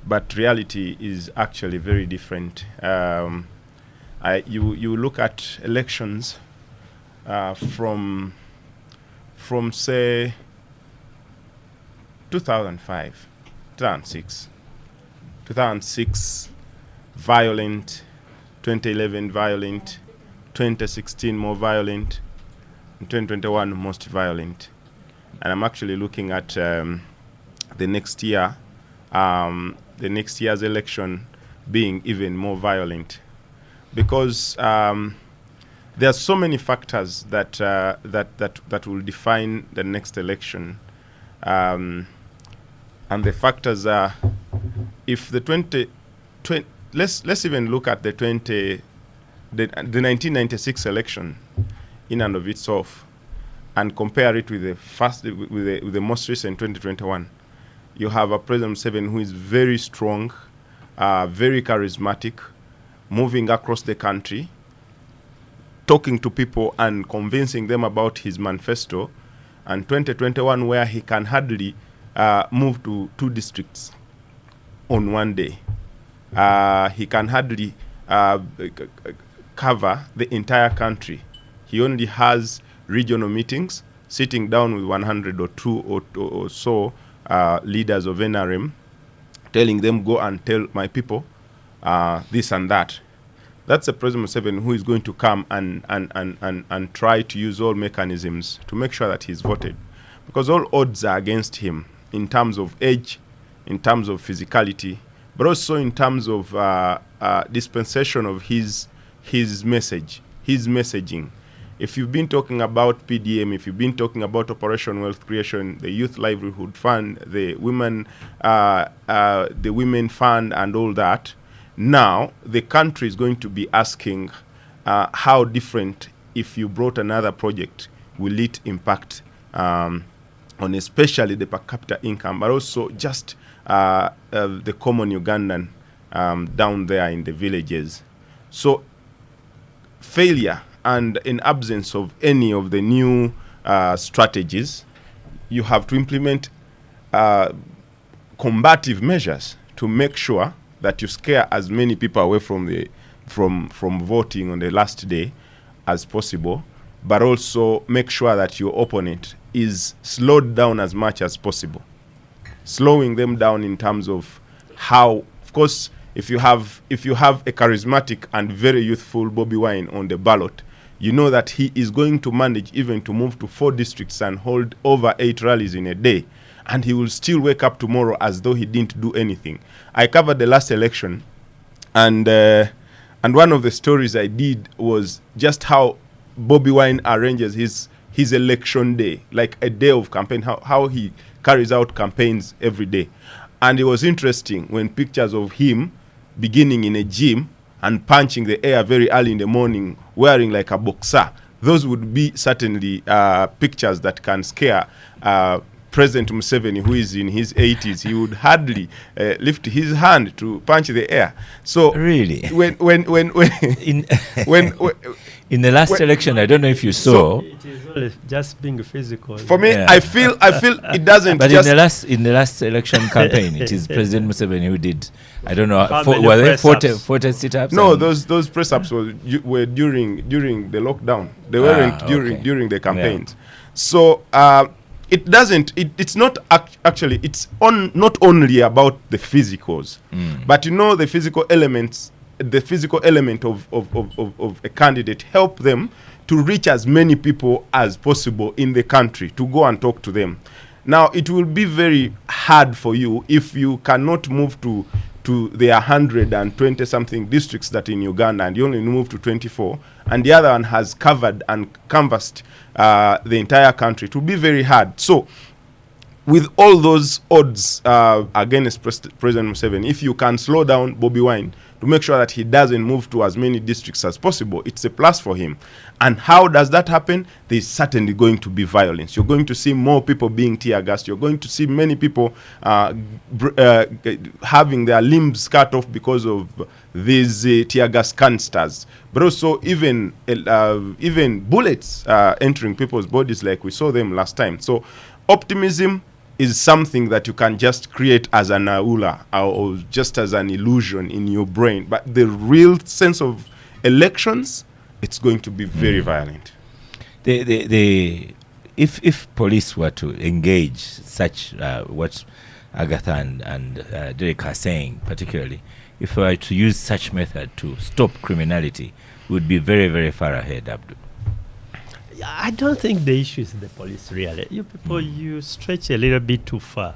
But reality is actually very different. You look at elections from say 2005, 2006 violent, 2011 violent, 2016 more violent, in 2021 most violent. And I'm actually looking at the next year, the next year's election being even more violent, because there are so many factors that that will define the next election, and the factors are, if the let's even look at the 1996 election in and of itself, and compare it with the most recent 2021. You have a President Museveni who is very strong, very charismatic, moving across the country, talking to people and convincing them about his manifesto, and 2021 where he can hardly move to 2 districts on one day. He can hardly cover the entire country. He only has regional meetings, sitting down with 100 or 2 or so leaders of NRM, telling them, go and tell my people this and that. That's the President Museveni who is going to come and try to use all mechanisms to make sure that he's voted. Because all odds are against him in terms of age, in terms of physicality, but also in terms of dispensation of his message, his messaging. If you've been talking about PDM, if you've been talking about Operation Wealth Creation, the Youth Livelihood Fund, the Women Fund and all that, now the country is going to be asking how different, if you brought another project, will it impact on especially the per capita income, but also just the common Ugandan down there in the villages. So failure, and in absence of any of the new strategies, you have to implement combative measures to make sure that you scare as many people away from voting on the last day as possible, but also make sure that your opponent is slowed down as much as possible. Slowing them down in terms of how, of course, if you have a charismatic and very youthful Bobi Wine on the ballot, you know that he is going to manage even to move to 4 districts and hold over 8 rallies in a day, and he will still wake up tomorrow as though he didn't do anything. I covered the last election, and one of the stories I did was just how Bobi Wine arranges his election day, like a day of campaign, how he carries out campaigns every day. And it was interesting when pictures of him beginning in a gym and punching the air very early in the morning, wearing like a boxer. Those would be certainly pictures that can scare President Museveni, who is in his 80s. He would hardly lift his hand to punch the air. So really, when in the last election, I don't know if you saw. It is only just being physical. For me, Yeah. I feel it doesn't. But just in the last election campaign, it is President Museveni who did. I don't know. How many Were there press-ups? 40 sit-ups? no, and- those press ups were during the lockdown. They weren't okay. during the campaigns. So it doesn't. It's not actually. It's not only about the physicals, but the physical elements. The physical element of a candidate help them to reach as many people as possible in the country, to go and talk to them. Now, it will be very hard for you if you cannot move to the 120 something districts that in Uganda, and you only move to 24, and the other one has covered and canvassed the entire country. It will be very hard. So with all those odds against President Museveni, if you can slow down Bobi Wine to make sure that he doesn't move to as many districts as possible, it's a plus for him. And how does that happen? There's certainly going to be violence. You're going to see more people being tear gassed. You're going to see many people having their limbs cut off because of these tear gas canisters. But also even bullets entering people's bodies like we saw them last time. So optimism is something that you can just create as an aula or just as an illusion in your brain. But the real sense of elections, it's going to be very violent. If police were to engage such what Agatha and Derek are saying, particularly, if we were to use such method to stop criminality, we would be very, very far ahead, Abdul. I don't think the issue is the police, really. You people, you stretch a little bit too far.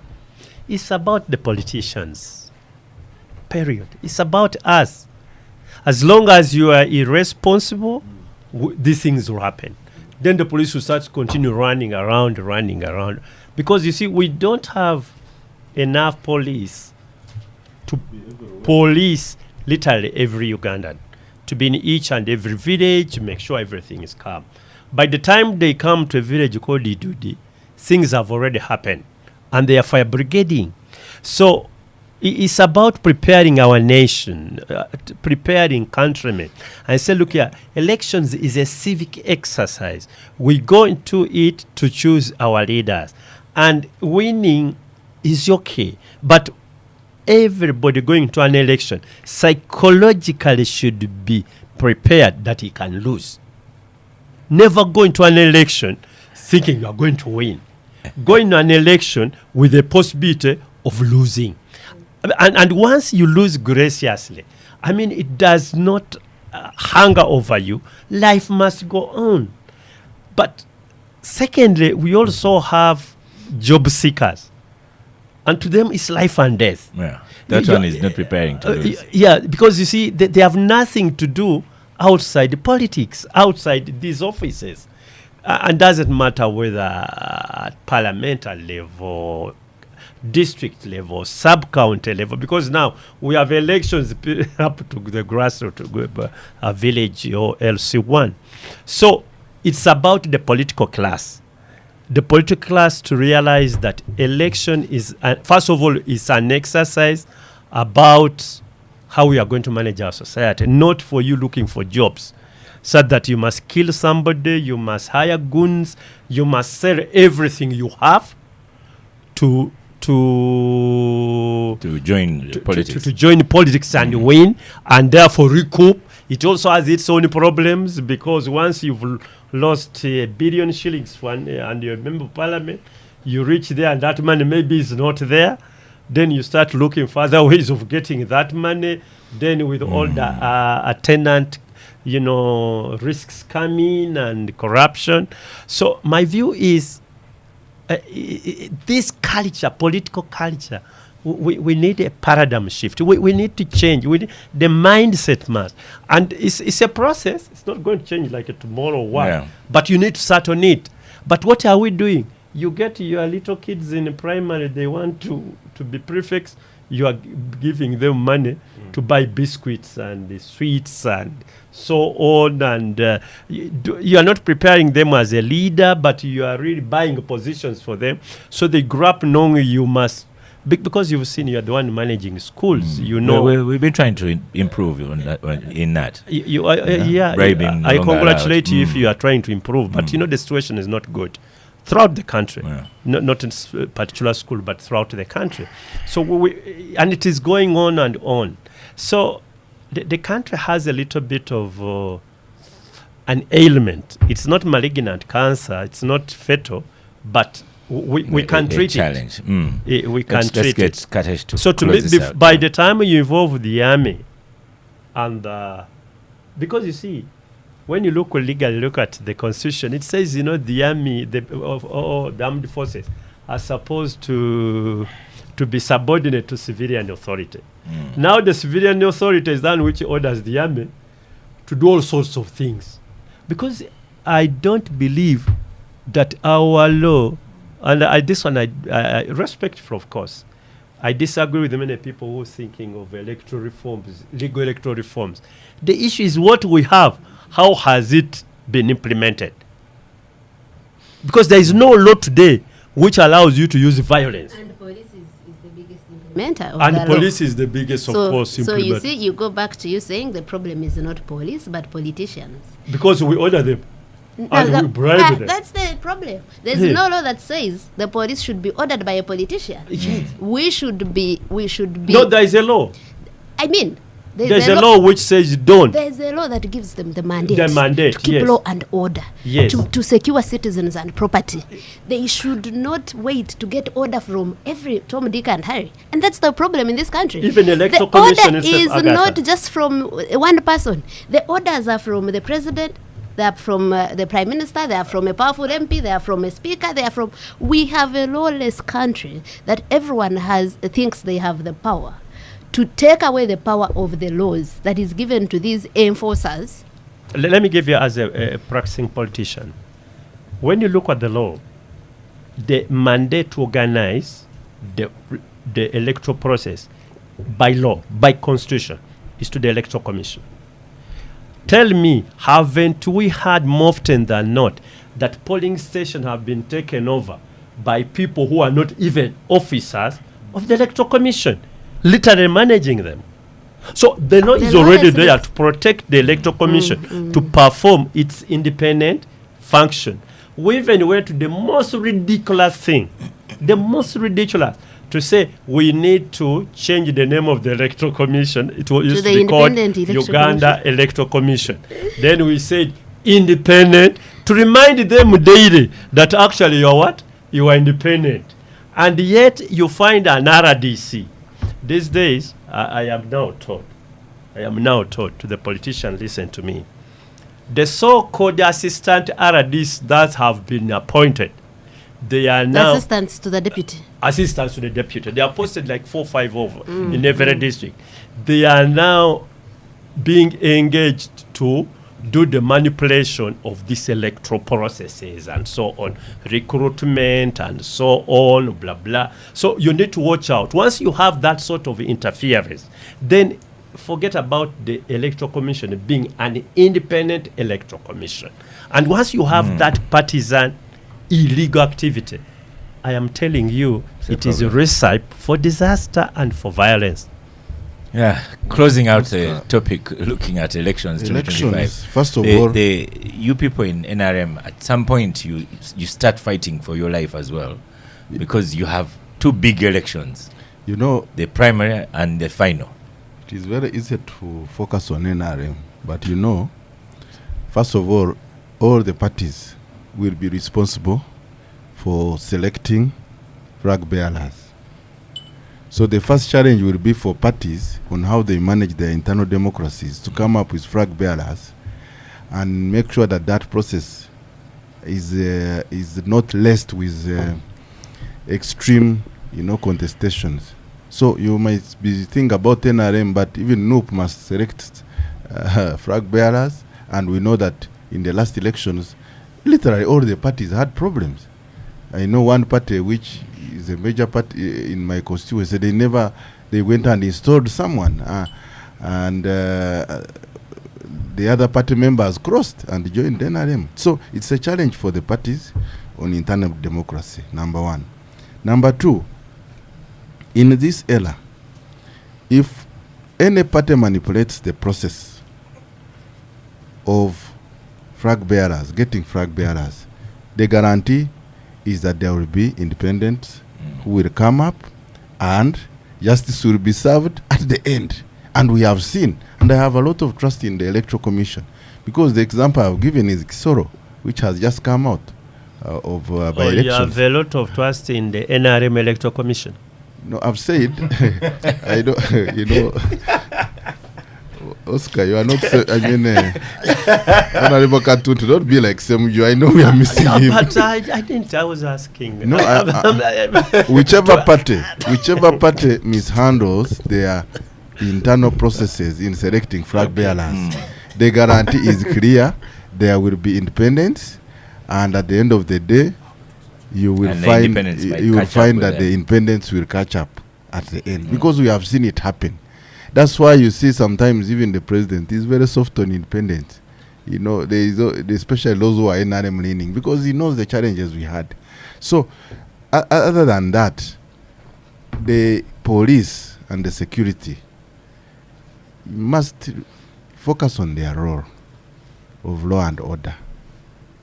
It's about the politicians, period. It's about us. As long as you are irresponsible, these things will happen. Then the police will start to continue running around. Because you see, we don't have enough police to police literally every Ugandan, to be in each and every village, make sure everything is calm. By the time they come to a village called Idudi, things have already happened, and they are fire brigading. So it's about preparing our nation, preparing countrymen. I say, look here, elections is a civic exercise. We go into it to choose our leaders. And winning is okay. But everybody going to an election psychologically should be prepared that he can lose. Never go into an election thinking you are going to win. Go into an election with the possibility of losing. And once you lose graciously, I mean, it does not hunger over you. Life must go on. But secondly, we also have job seekers. And to them, it's life and death. Yeah, that one is not preparing to lose. Yeah, because you see, they have nothing to do outside the politics, outside these offices. And doesn't matter whether at parliamentary level, district level, sub-county level, because now we have elections up to the grassroots, a village or LC1. So it's about the political class. The political class to realize that election is, first of all, is an exercise about how we are going to manage our society, not for you looking for jobs. So that you must kill somebody, you must hire goons, you must sell everything you have to join politics. To join politics and win, and therefore recoup. It also has its own problems, because once you've lost $1 billion shillings and you're a member of parliament, you reach there and that money maybe is not there. Then you start looking for other ways of getting that money. Then with all the attendant, risks coming and corruption. So my view is this culture, political culture, we need a paradigm shift. We need to change. The mindset must. And it's a process. It's not going to change like a tomorrow one. Yeah. But you need to start on it. But what are we doing? You get your little kids in primary, they want to be prefects. You are giving them money to buy biscuits and the sweets and so on. And you are not preparing them as a leader, but you are really buying positions for them. So they grow up knowing you must, because you've seen you are the one managing schools. We've been trying to improve in that. I congratulate you if you are trying to improve. But the situation is not good throughout the country, not in a particular school, but throughout the country. So and it is going on and on. So the country has a little bit of an ailment. It's not malignant cancer. It's not fatal, but we can treat it. We can treat it. So by the time you involve the army, and because you see, when you look at the constitution, it says the army, the armed forces are supposed to be subordinate to civilian authority. Now the civilian authority is the one which orders the army to do all sorts of things, because I don't believe that our law, and this one I respect for, of course. I disagree with many people who are thinking of electoral reforms, legal electoral reforms. The issue is what we have. How has it been implemented? Because there is no law today which allows you to use violence. And police is the biggest implementer of and the police law. is the biggest, of course, implementer. So you see, you go back to you saying the problem is not police, but politicians. Because we order them. And we bribe them. That's the problem. There's no law that says the police should be ordered by a politician. We should be. No, there is a law. I mean, there's a law which says don't. There's a law that gives them the mandate. The mandate, to keep law and order. Yes. To secure citizens and property. They should not wait to get order from every Tom, Dick, and Harry. And that's the problem in this country. Even the electoral commission is not just from one person. The orders are from the president, they are from the Prime Minister, they are from a powerful MP, they are from a speaker, they are from... We have a lawless country that everyone thinks they have the power. To take away the power of the laws that is given to these enforcers. Let me give you as a practicing politician. When you look at the law, the mandate to organize the electoral process by law, by constitution, is to the electoral commission. Tell me, haven't we had more often than not that polling stations have been taken over by people who are not even officers of the electoral commission, literally managing them? So the law is already there to protect the electoral commission to perform its independent function. We even went to the most ridiculous thing, to say we need to change the name of the electoral commission. It used to be called Uganda Electoral Commission. Then we said independent, to remind them daily that actually you are what? You are independent. And yet you find an RDC. These days, I am now taught to the politician, listen to me. The so-called assistant RDs that have been appointed, they are now assistants to the deputy. They are posted like 4 or 5 over in every district. They are now being engaged to do the manipulation of these electoral processes and so on, recruitment and so on, blah, blah. So you need to watch out. Once you have that sort of interference, then forget about the electoral commission being an independent electoral commission. And once you have that partisan illegal activity, I am telling you, it is a recipe for disaster and for violence. Yeah, closing out the topic, looking at elections 2025. First of all, you people in NRM, at some point you start fighting for your life as well, because you have 2 big elections. You know, the primary and the final. It is very easy to focus on NRM, but you know, first of all the parties will be responsible for selecting flag bearers. So the first challenge will be for parties on how they manage their internal democracies to come up with flag bearers and make sure that that process is not laced with extreme, contestations. So you might be thinking about NRM, but even NUP must select flag bearers, and we know that in the last elections, literally all the parties had problems. I know one party which is a major party in my constituency, they went and installed someone, and the other party members crossed and joined NRM. So it's a challenge for the parties on internal democracy, number one. Number two, in this era, if any party manipulates the process of flag bearers, getting flag bearers, the guarantee is that there will be independents who will come up and justice will be served at the end. And we have seen, and I have a lot of trust in the Electoral Commission, because the example I've given is Kisoro, which has just come out of by elections. You have a lot of trust in the NRM Electoral Commission? No, I've said, I don't, Oscar, you are not, Honorable Katun, to not be like Semuju. I know we are missing him. But I was asking. No, whichever party mishandles their internal processes in selecting flag bearers, the guarantee is clear. There will be independence, and at the end of the day, you will find that the independence will catch up at the end, because we have seen it happen. That's why you see sometimes even the president is very soft on independence. There is especially those who are NRM leaning, because he knows the challenges we had. So other than that, the police and the security must focus on their role of law and order,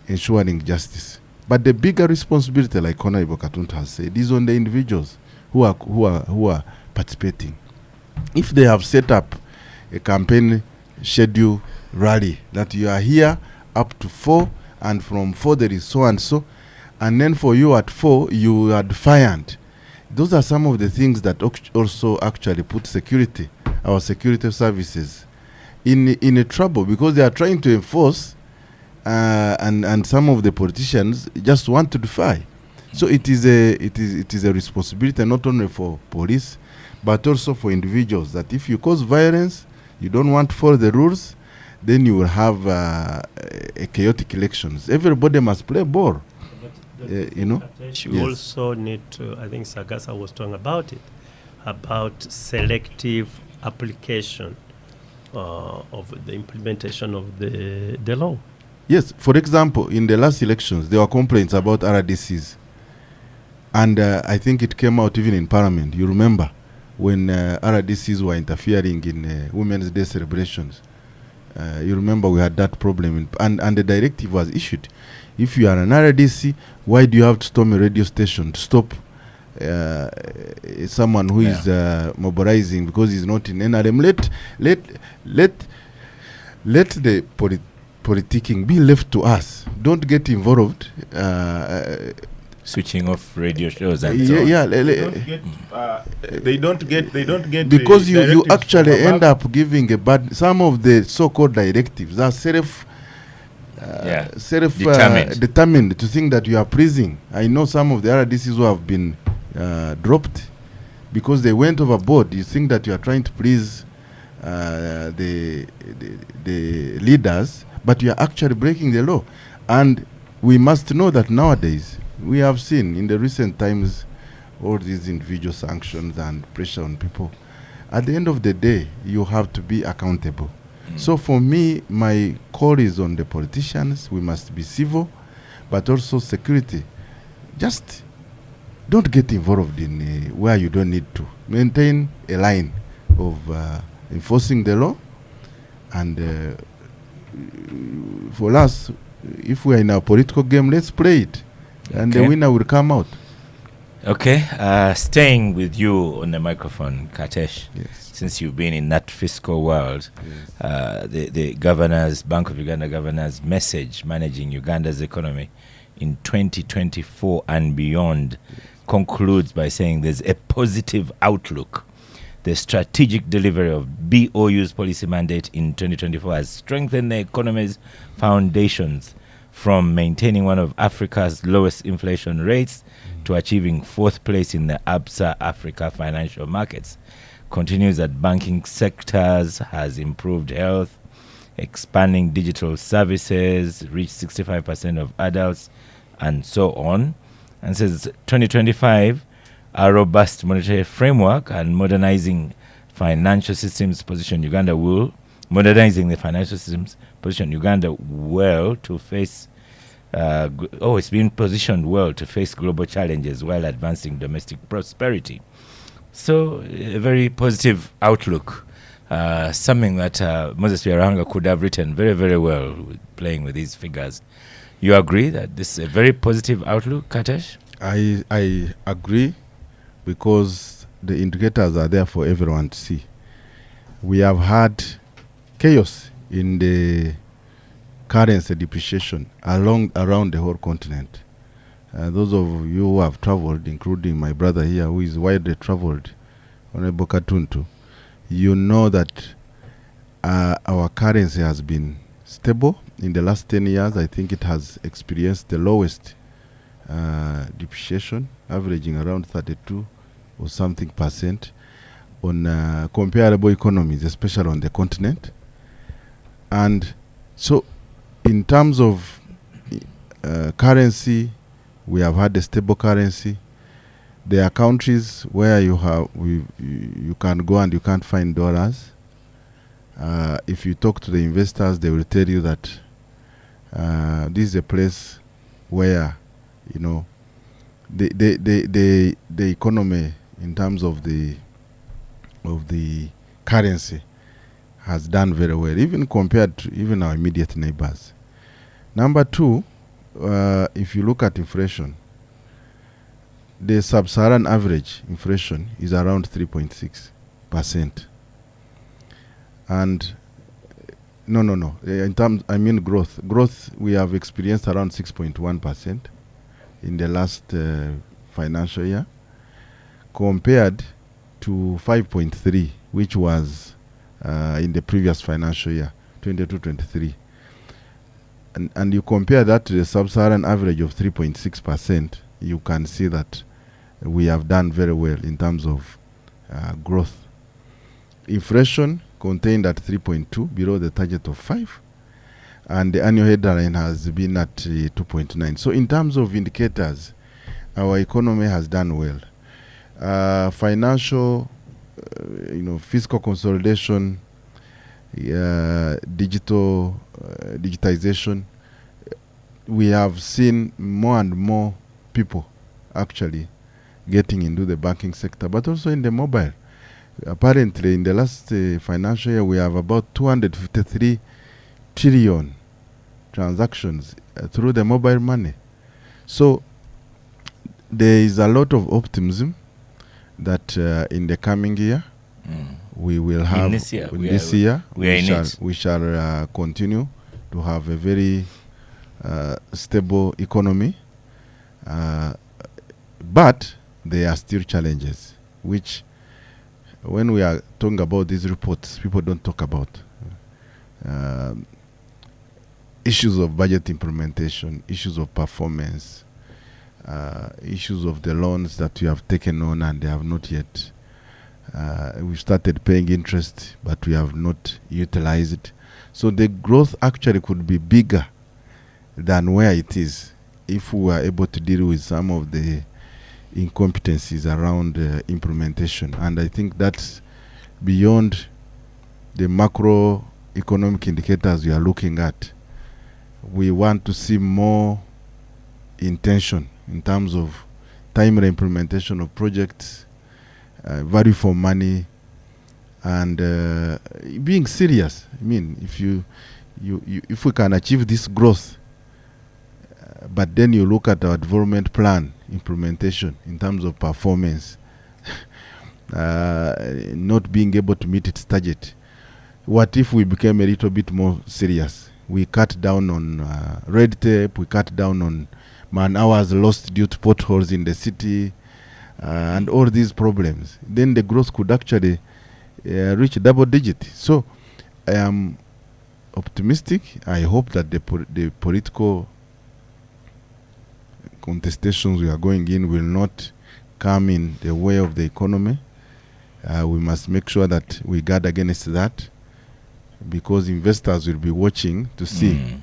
ensuring justice. But the bigger responsibility, like Honorable Katuntu has said, is on the individuals who are participating. If they have set up a campaign schedule rally that you are here up to 4, and from 4 there is so and so, and then for you at 4 you are defiant. Those are some of the things that also actually put our security services in a trouble, because they are trying to enforce and some of the politicians just want to defy. So it is a responsibility not only for police, but also for individuals, that if you cause violence, you don't want to follow the rules, then you will have a chaotic elections. Everybody must play ball. You know. You also need to, I think Sagasa was talking about it, about selective application of the implementation of the law. Yes, for example, in the last elections, there were complaints about RDCs. And I think it came out even in Parliament. You remember when RDCs were interfering in Women's Day celebrations. You remember we had that problem. And the directive was issued. If you are an RDC, why do you have to storm a radio station to stop someone who is mobilizing because he's not in NRM? Let the politicking be left to us. Don't get involved. Switching off radio shows and they don't get because you actually end up giving a bad. Some of the so-called directives are determined to think that you are pleasing. I know some of the RDCs who have been dropped because they went overboard. You think that you are trying to please the leaders, but you are actually breaking the law. And we must know that nowadays we have seen in the recent times all these individual sanctions and pressure on people. At the end of the day, you have to be accountable. So for me, my call is on the politicians. We must be civil, but also security. Just don't get involved in where you don't need to. Maintain a line of enforcing the law. And for us, if we are in a political game, let's play it. And the winner will come out. Okay. Staying with you on the microphone, Katesh. Yes. Since you've been in that fiscal world, the governor's, Bank of Uganda governor's message managing Uganda's economy in 2024 and beyond concludes by saying there's a positive outlook. The strategic delivery of BOU's policy mandate in 2024 has strengthened the economy's foundations, from maintaining one of Africa's lowest inflation rates to achieving 4th place in the ABSA Africa financial markets. Continues that banking sectors has improved health, expanding digital services, reached 65% of adults, and so on. And says 2025, a robust monetary framework and modernizing financial systems position Uganda will modernizing the financial systems position Uganda well to face it's been positioned well to face global challenges while advancing domestic prosperity. So a very positive outlook, something that Moses Byaranga could have written very, very well playing with these figures. You agree that this is a very positive outlook, Katesh? I agree, because the indicators are there for everyone to see. We have had chaos in the currency depreciation around the whole continent. Those of you who have traveled, including my brother here, who is widely traveled, Honorable Katuntu, you know that our currency has been stable. In the last 10 years, I think it has experienced the lowest depreciation, averaging around 32 or something percent on comparable economies, especially on the continent. And so in terms of currency, we have had a stable currency. There are countries where you can go and you can't find dollars. If you talk to the investors, they will tell you that this is a place where, you know, the economy in terms of the currency has done very well, even compared to even our immediate neighbors. Number two, if you look at inflation, the sub-Saharan average inflation is around 3.6%. And no. In terms, I mean growth. Growth, we have experienced around 6.1% in the last financial year, compared to 5.3, which was in the previous financial year, 22-23. and you compare that to the sub-Saharan average of 3.6%, you can see that we have done very well in terms of growth. Inflation contained at 3.2, below the target of 5, and the annual headline has been at 2.9. So in terms of indicators, our economy has done well. Financial, fiscal consolidation, digitization, we have seen more and more people actually getting into the banking sector, but also in the mobile. Apparently, in the last financial year, we have about 253 trillion transactions through the mobile money. So there is a lot of optimism that in the coming year, we will have, we shall continue to have a very stable economy. But there are still challenges, which when we are talking about these reports, people don't talk about. Issues of budget implementation, issues of performance, issues of the loans that we have taken on and they have not yet. We started paying interest, but we have not utilized it. So the growth actually could be bigger than where it is if we were able to deal with some of the incompetencies around implementation. And I think that's beyond the macroeconomic indicators we are looking at. We want to see more intention in terms of timely implementation of projects, value for money, and being serious. I mean, if we can achieve this growth, but then you look at our development plan implementation in terms of performance, not being able to meet its target, what if we became a little bit more serious? We cut down on red tape, we cut down on man hours lost due to potholes in the city, and all these problems. Then the growth could actually reach double digit. So I am optimistic. I hope that the political contestations we are going in will not come in the way of the economy. We must make sure that we guard against that, because investors will be watching to see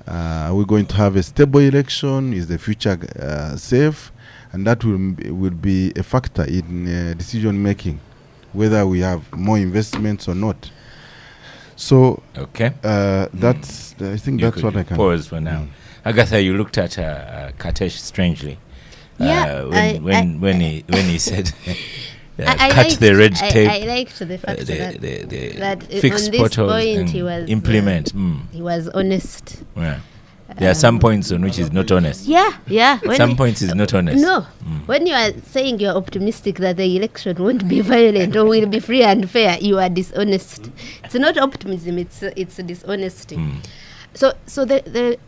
are we going to have a stable election? Is the future safe? And that will be a factor in decision making, whether we have more investments or not. So okay, that's I think that's what I can pause for now. Agatha, you looked at Katesh strangely. When he said cut the red tape. I liked the fact that fix on this potholes point and he was implement. He was honest. Yeah. There are some points on which he's not honest. Yeah. Some points he's not honest. No. When you are saying you're optimistic that the election won't be violent or will be free and fair, you are dishonest. It's not optimism, it's dishonesty. So the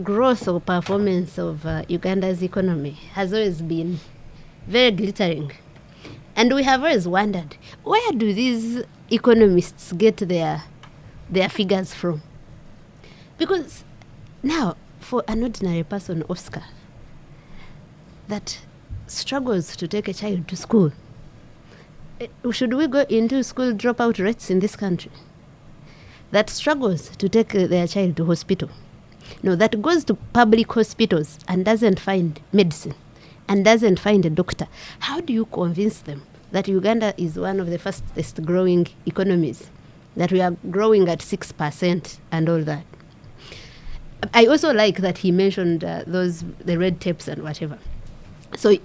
growth or performance of Uganda's economy has always been very glittering. And we have always wondered, where do these economists get their figures from? Because now, for an ordinary person, Oscar, that struggles to take a child to school, should we go into school dropout rates in this country? That struggles to take their child to hospital. No, that goes to public hospitals and doesn't find medicine and doesn't find a doctor. How do you convince them that Uganda is one of the fastest growing economies, that we are growing at 6% and all that? I also like that he mentioned the red tapes and whatever. So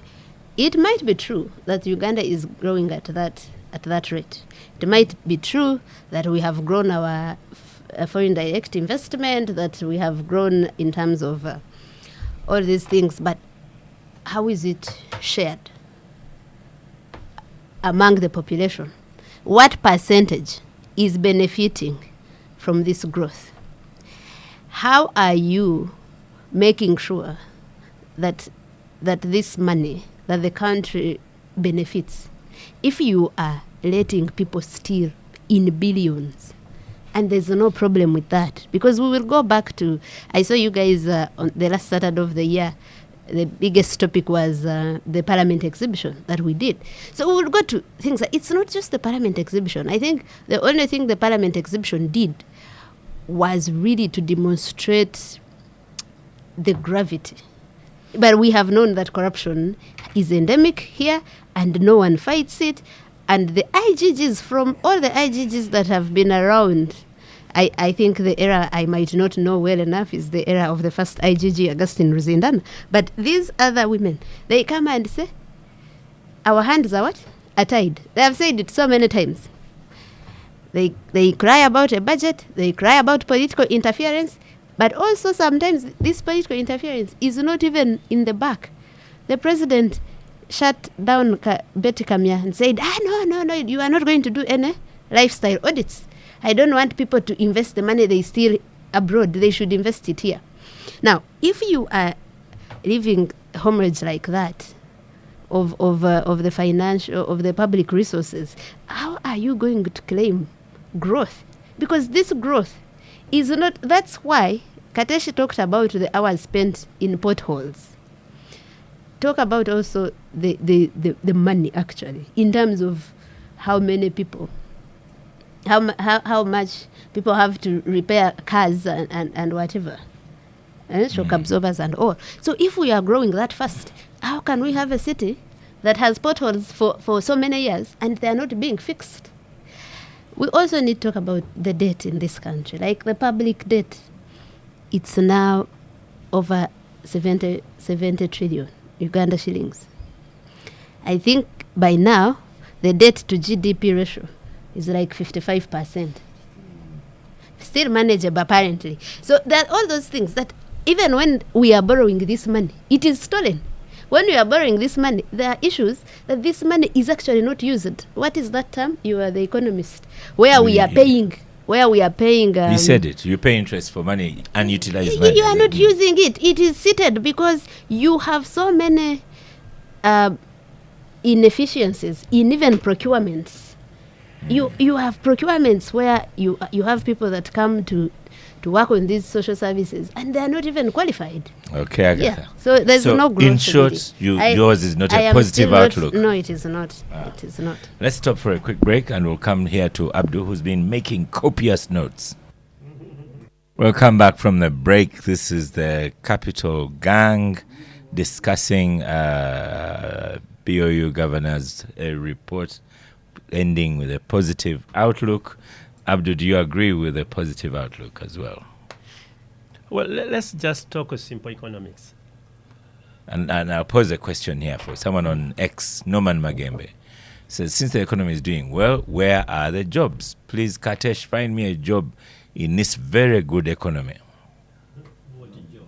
it might be true that Uganda is growing at that rate. It might be true that we have grown our foreign direct investment, that we have grown in terms of all these things, but how is it shared among the population? What percentage is benefiting from this growth? How are you making sure that this money, that the country benefits, if you are letting people steal in billions And there's no problem with that, because we will go back to, I saw you guys on the last Saturday of the year, the biggest topic was the Parliament exhibition that we did. So we will go to things like, it's not just the Parliament exhibition. I think the only thing the Parliament exhibition did was really to demonstrate the gravity. But we have known that corruption is endemic here and no one fights it. And the IGGs, from all the IGGs that have been around, I think the era I might not know well enough is the era of the first IGG, Augustine Ruzindana. But these other women, they come and say, our hands are what? Are tied. They have said it so many times. They cry about a budget, they cry about political interference, but also sometimes this political interference is not even in the back. The president shut down Betty Kamya and said, no, you are not going to do any lifestyle audits. I don't want people to invest the money they steal abroad. They should invest it here. Now, if you are leaving hemorrhage like that of the financial, of the public resources, how are you going to claim growth? Because this growth is not, that's why Kateshi talked about the hours spent in potholes. Talk about also the money, actually, in terms of how many people, how much people have to repair cars and whatever, shock absorbers and all. So if we are growing that fast, how can we have a city that has potholes for so many years and they are not being fixed? We also need to talk about the debt in this country, like the public debt. It's now over 70 trillion Uganda shillings. I think by now the debt to GDP ratio is like 55%. Still manageable apparently. So there are all those things that even when we are borrowing this money, it is stolen. When we are borrowing this money, there are issues that this money is actually not used. What is that term? You are the economist. Where we are paying. You said it. You pay interest for money, unutilized money. You are not using it. It is seated because you have so many inefficiencies in even procurements. You have procurements where you have people that come to work on these social services and they are not even qualified. Okay, I get Yeah. that. So there's no growth. In short, yours is not a positive outlook. No, it is not. It is not. Let's stop for a quick break and we'll come here to Abdu, who's been making copious notes. Welcome back from the break. This is the Capital Gang discussing BOU Governor's report ending with a positive outlook. Abdu, do you agree with a positive outlook as well? Well, let's just talk of simple economics. And I'll pose a question here for someone on X, Norman Magembe. Says, since the economy is doing well, where are the jobs? Please, Katesh, find me a job in this very good economy. What job?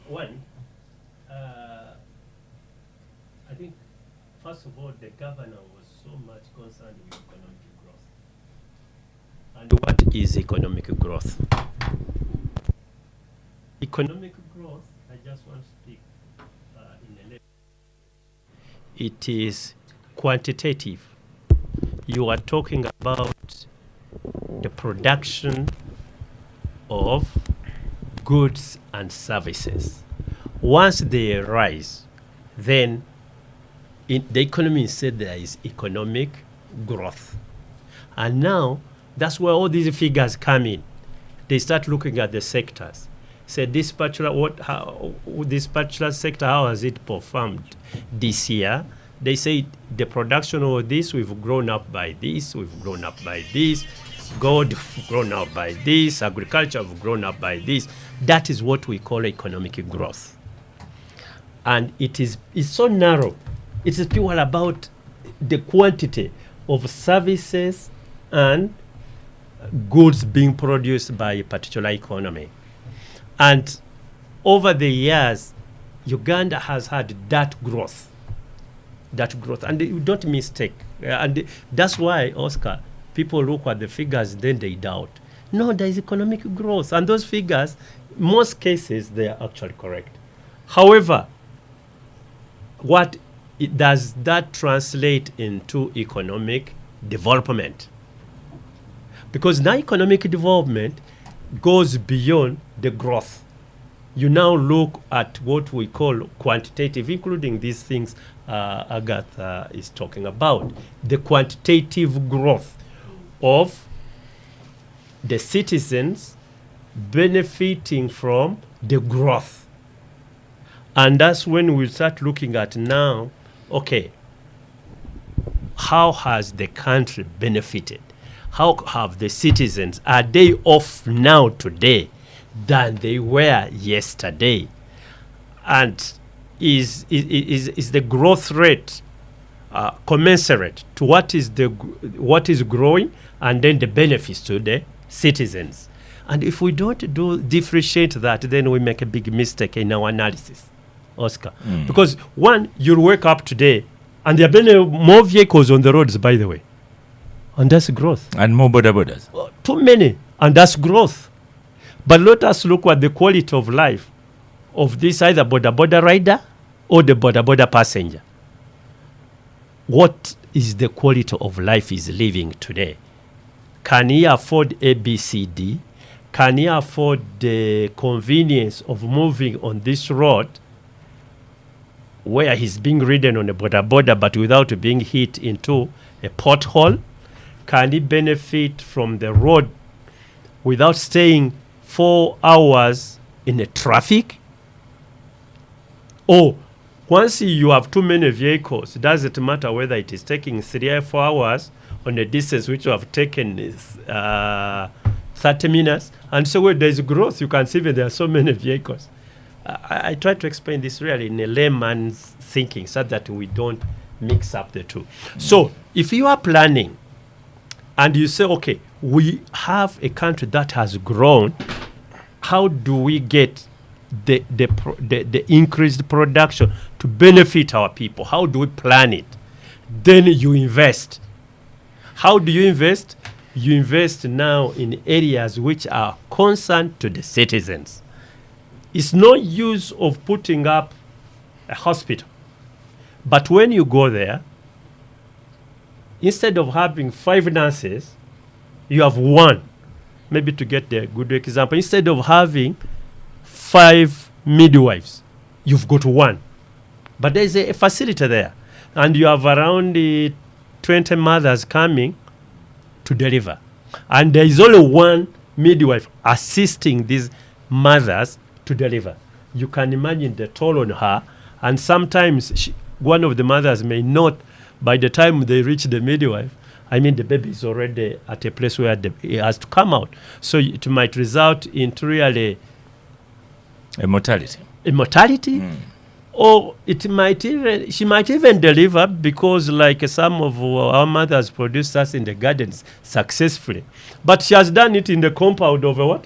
One, I think, first of all, the governor was so much concerned with economic growth. And what is economic growth? Economic growth, I just want to speak in a level. It is quantitative. You are talking about the production of goods and services. Once they rise, then the economy said there is economic growth. And now, that's where all these figures come in. They start looking at the sectors. Say this particular sector, how has it performed this year? They say the production of this, we've grown up by this, we've grown up by this, gold, we've grown up by this, agriculture, we've grown up by this. That is what we call economic growth. And it's so narrow. It is pure about the quantity of services and goods being produced by a particular economy. And over the years, Uganda has had that growth. And you don't mistake. And that's why, Oscar, people look at the figures, then they doubt. No, there is economic growth. And those figures, most cases, they are actually correct. However, does that translate into economic development. Because now economic development goes beyond the growth. You now look at what we call quantitative, including these things Agatha is talking about, the quantitative growth of the citizens benefiting from the growth. And that's when we start looking at now, okay, how has the country benefited? How have the citizens, are they off now today than they were yesterday? And is the growth rate commensurate to what is growing, and then the benefits to the citizens? And if we don't differentiate that, then we make a big mistake in our analysis, Oscar. Because one, you'll wake up today and there have been more vehicles on the roads, by the way. And that's growth. And more borders. Too many. And that's growth. But let us look at the quality of life of this either border rider or the border passenger. What is the quality of life he's living today? Can he afford A, B, C, D? Can he afford the convenience of moving on this road where he's being ridden on a border but without being hit into a pothole? Can he benefit from the road without staying 4 hours in the traffic? Or once you have too many vehicles, it doesn't matter whether it is taking 3 or 4 hours on a distance which you have taken 30 minutes. And so where there's growth, you can see that there are so many vehicles. I try to explain this really in a layman's thinking so that we don't mix up the two. So if you are planning and you say, okay, we have a country that has grown, how do we get the increased production to benefit our people? How do we plan it? Then you invest. How do you invest? You invest now in areas which are concerned to the citizens. It's no use of putting up a hospital. But when you go there, instead of having 5 nurses, you have 1. Maybe to get the good example, instead of having 5 midwives, you've got 1. But there's a facility there. And you have around 20 mothers coming to deliver. And there is only 1 midwife assisting these mothers to deliver. You can imagine the toll on her. And sometimes one of the mothers may not, by the time they reach the midwife, I mean the baby is already at a place where it has to come out. So it might result into really a mortality. Or it might even, she might even deliver because like some of our mothers produced us in the gardens successfully. But she has done it in the compound of a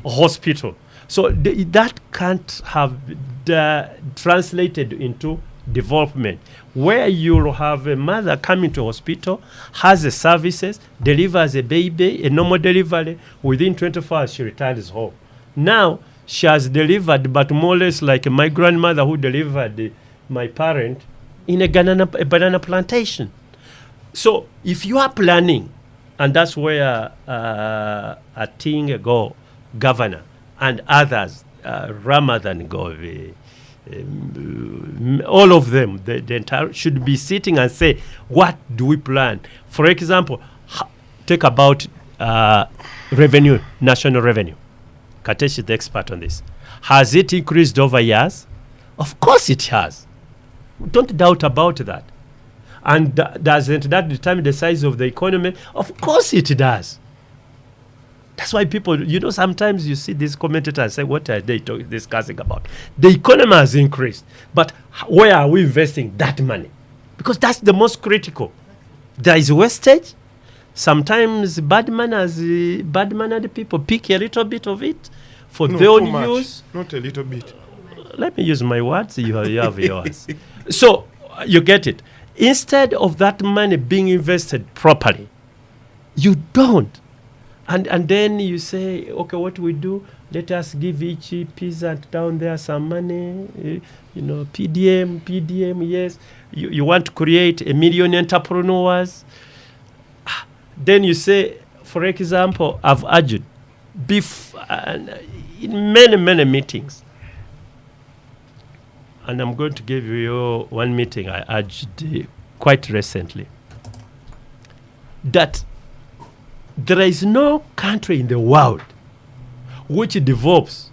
hospital. So that can't have translated into development, where you'll have a mother coming to hospital, has the services, delivers a baby, a normal delivery, within 24 hours she returns home. Now, she has delivered, but more or less like my grandmother who delivered my parent in a banana plantation. So if you are planning, and that's where Ating governor and others, Ramadan Gove, all of them, the entire should be sitting and say, what do we plan? For example, take about revenue, national revenue. Katesh is the expert on this. Has it increased over years? Of course it has. Don't doubt about that. And doesn't that determine the size of the economy? Of course it does. That's why people, sometimes you see these commentators say, what are they discussing about? The economy has increased, but where are we investing that money? Because that's the most critical. There is wastage. Sometimes bad-mannered people pick a little bit of it for their own use. Not a little bit. Let me use my words. You have yours. So you get it. Instead of that money being invested properly, you don't. And then you say, okay, what do we do? Let us give each peasant down there some money. PDM, yes. You want to create 1 million entrepreneurs. Then you say, for example, I've urged in many meetings, and I'm going to give you one meeting I urged quite recently, that there is no country in the world which develops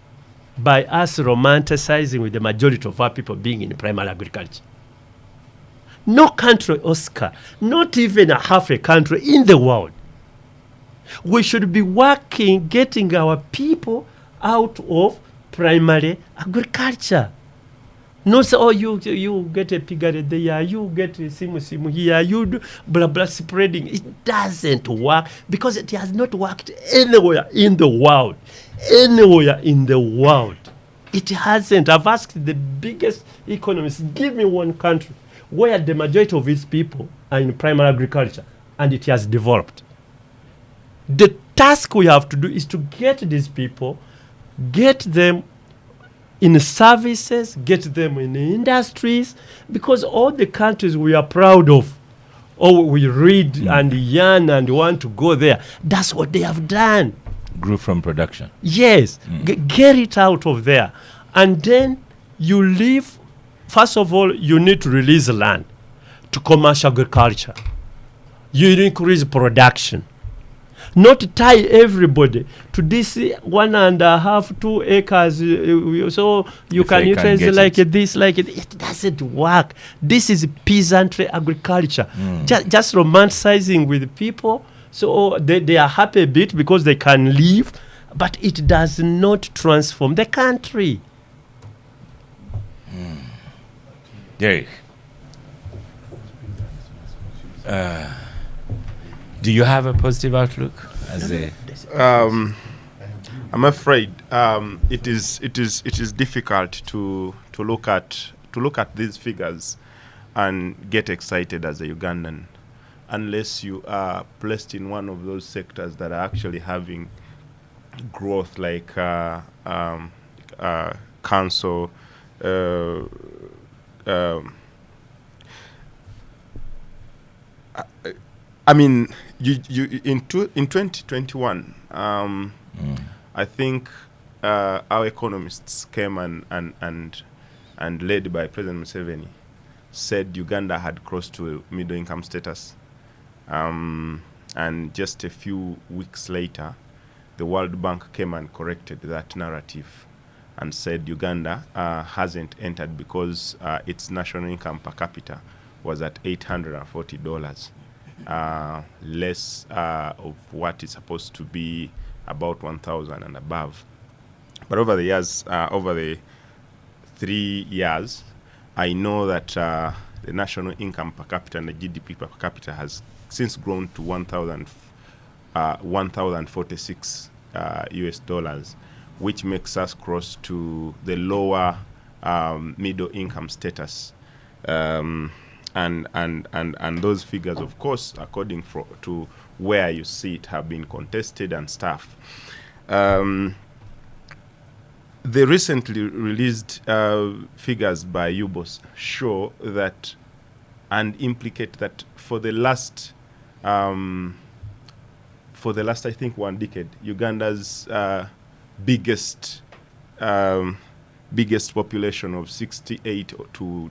by us romanticizing with the majority of our people being in primary agriculture. No country, Oscar, not even a half a country in the world. We should be working, getting our people out of primary agriculture. No, say, oh, you get a piggery there, you get a simu here, you do blah blah spreading. It doesn't work because it has not worked anywhere in the world. Anywhere in the world. It hasn't. I've asked the biggest economists, give me one country where the majority of its people are in primary agriculture and it has developed. The task we have to do is to get these people, get them in services, get them in industries, because all the countries we are proud of, or we read and yearn and want to go there, that's what they have done. Grew from production. Yes, get it out of there. And then you leave, first of all, you need to release land to commercial agriculture. You increase production. Not tie everybody to this 1.5, 2 acres, so you If can they can utilize get like it. this, like it. It doesn't work. This is peasantry agriculture. Just romanticizing with people, so they are happy a bit because they can live, but it does not transform the country. Derek, do you have a positive outlook as a I'm afraid it is difficult to look at these figures and get excited as a Ugandan, unless you are placed in one of those sectors that are actually having growth, like council. I mean, you in 2021, I think our economists came and led by President Museveni said Uganda had crossed to middle income status, and just a few weeks later, the World Bank came and corrected that narrative and said Uganda hasn't entered because its national income per capita was at $840. Less of what is supposed to be about 1,000 and above. But over the years, over the 3 years, I know that the national income per capita and the GDP per capita has since grown to 1,046 US dollars, which makes us cross to the lower middle income status. And those figures, of course, according to where you see it, have been contested and stuff. The recently released figures by UBOS show that and implicate that for the last I think 1 decade, Uganda's biggest population of 68 to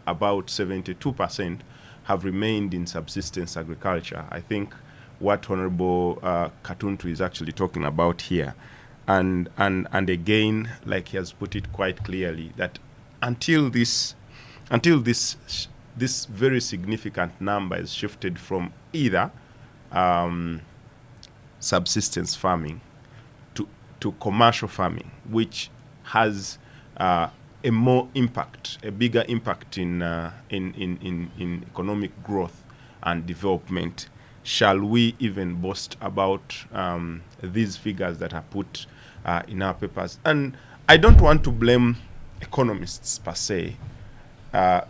about 72% have remained in subsistence agriculture. I think what Honorable Katuntu is actually talking about here, and again, like he has put it quite clearly, that until this very significant number is shifted from either subsistence farming to commercial farming, which has a bigger impact in economic growth and development, shall we even boast about these figures that are put in our papers? And I don't want to blame economists per se,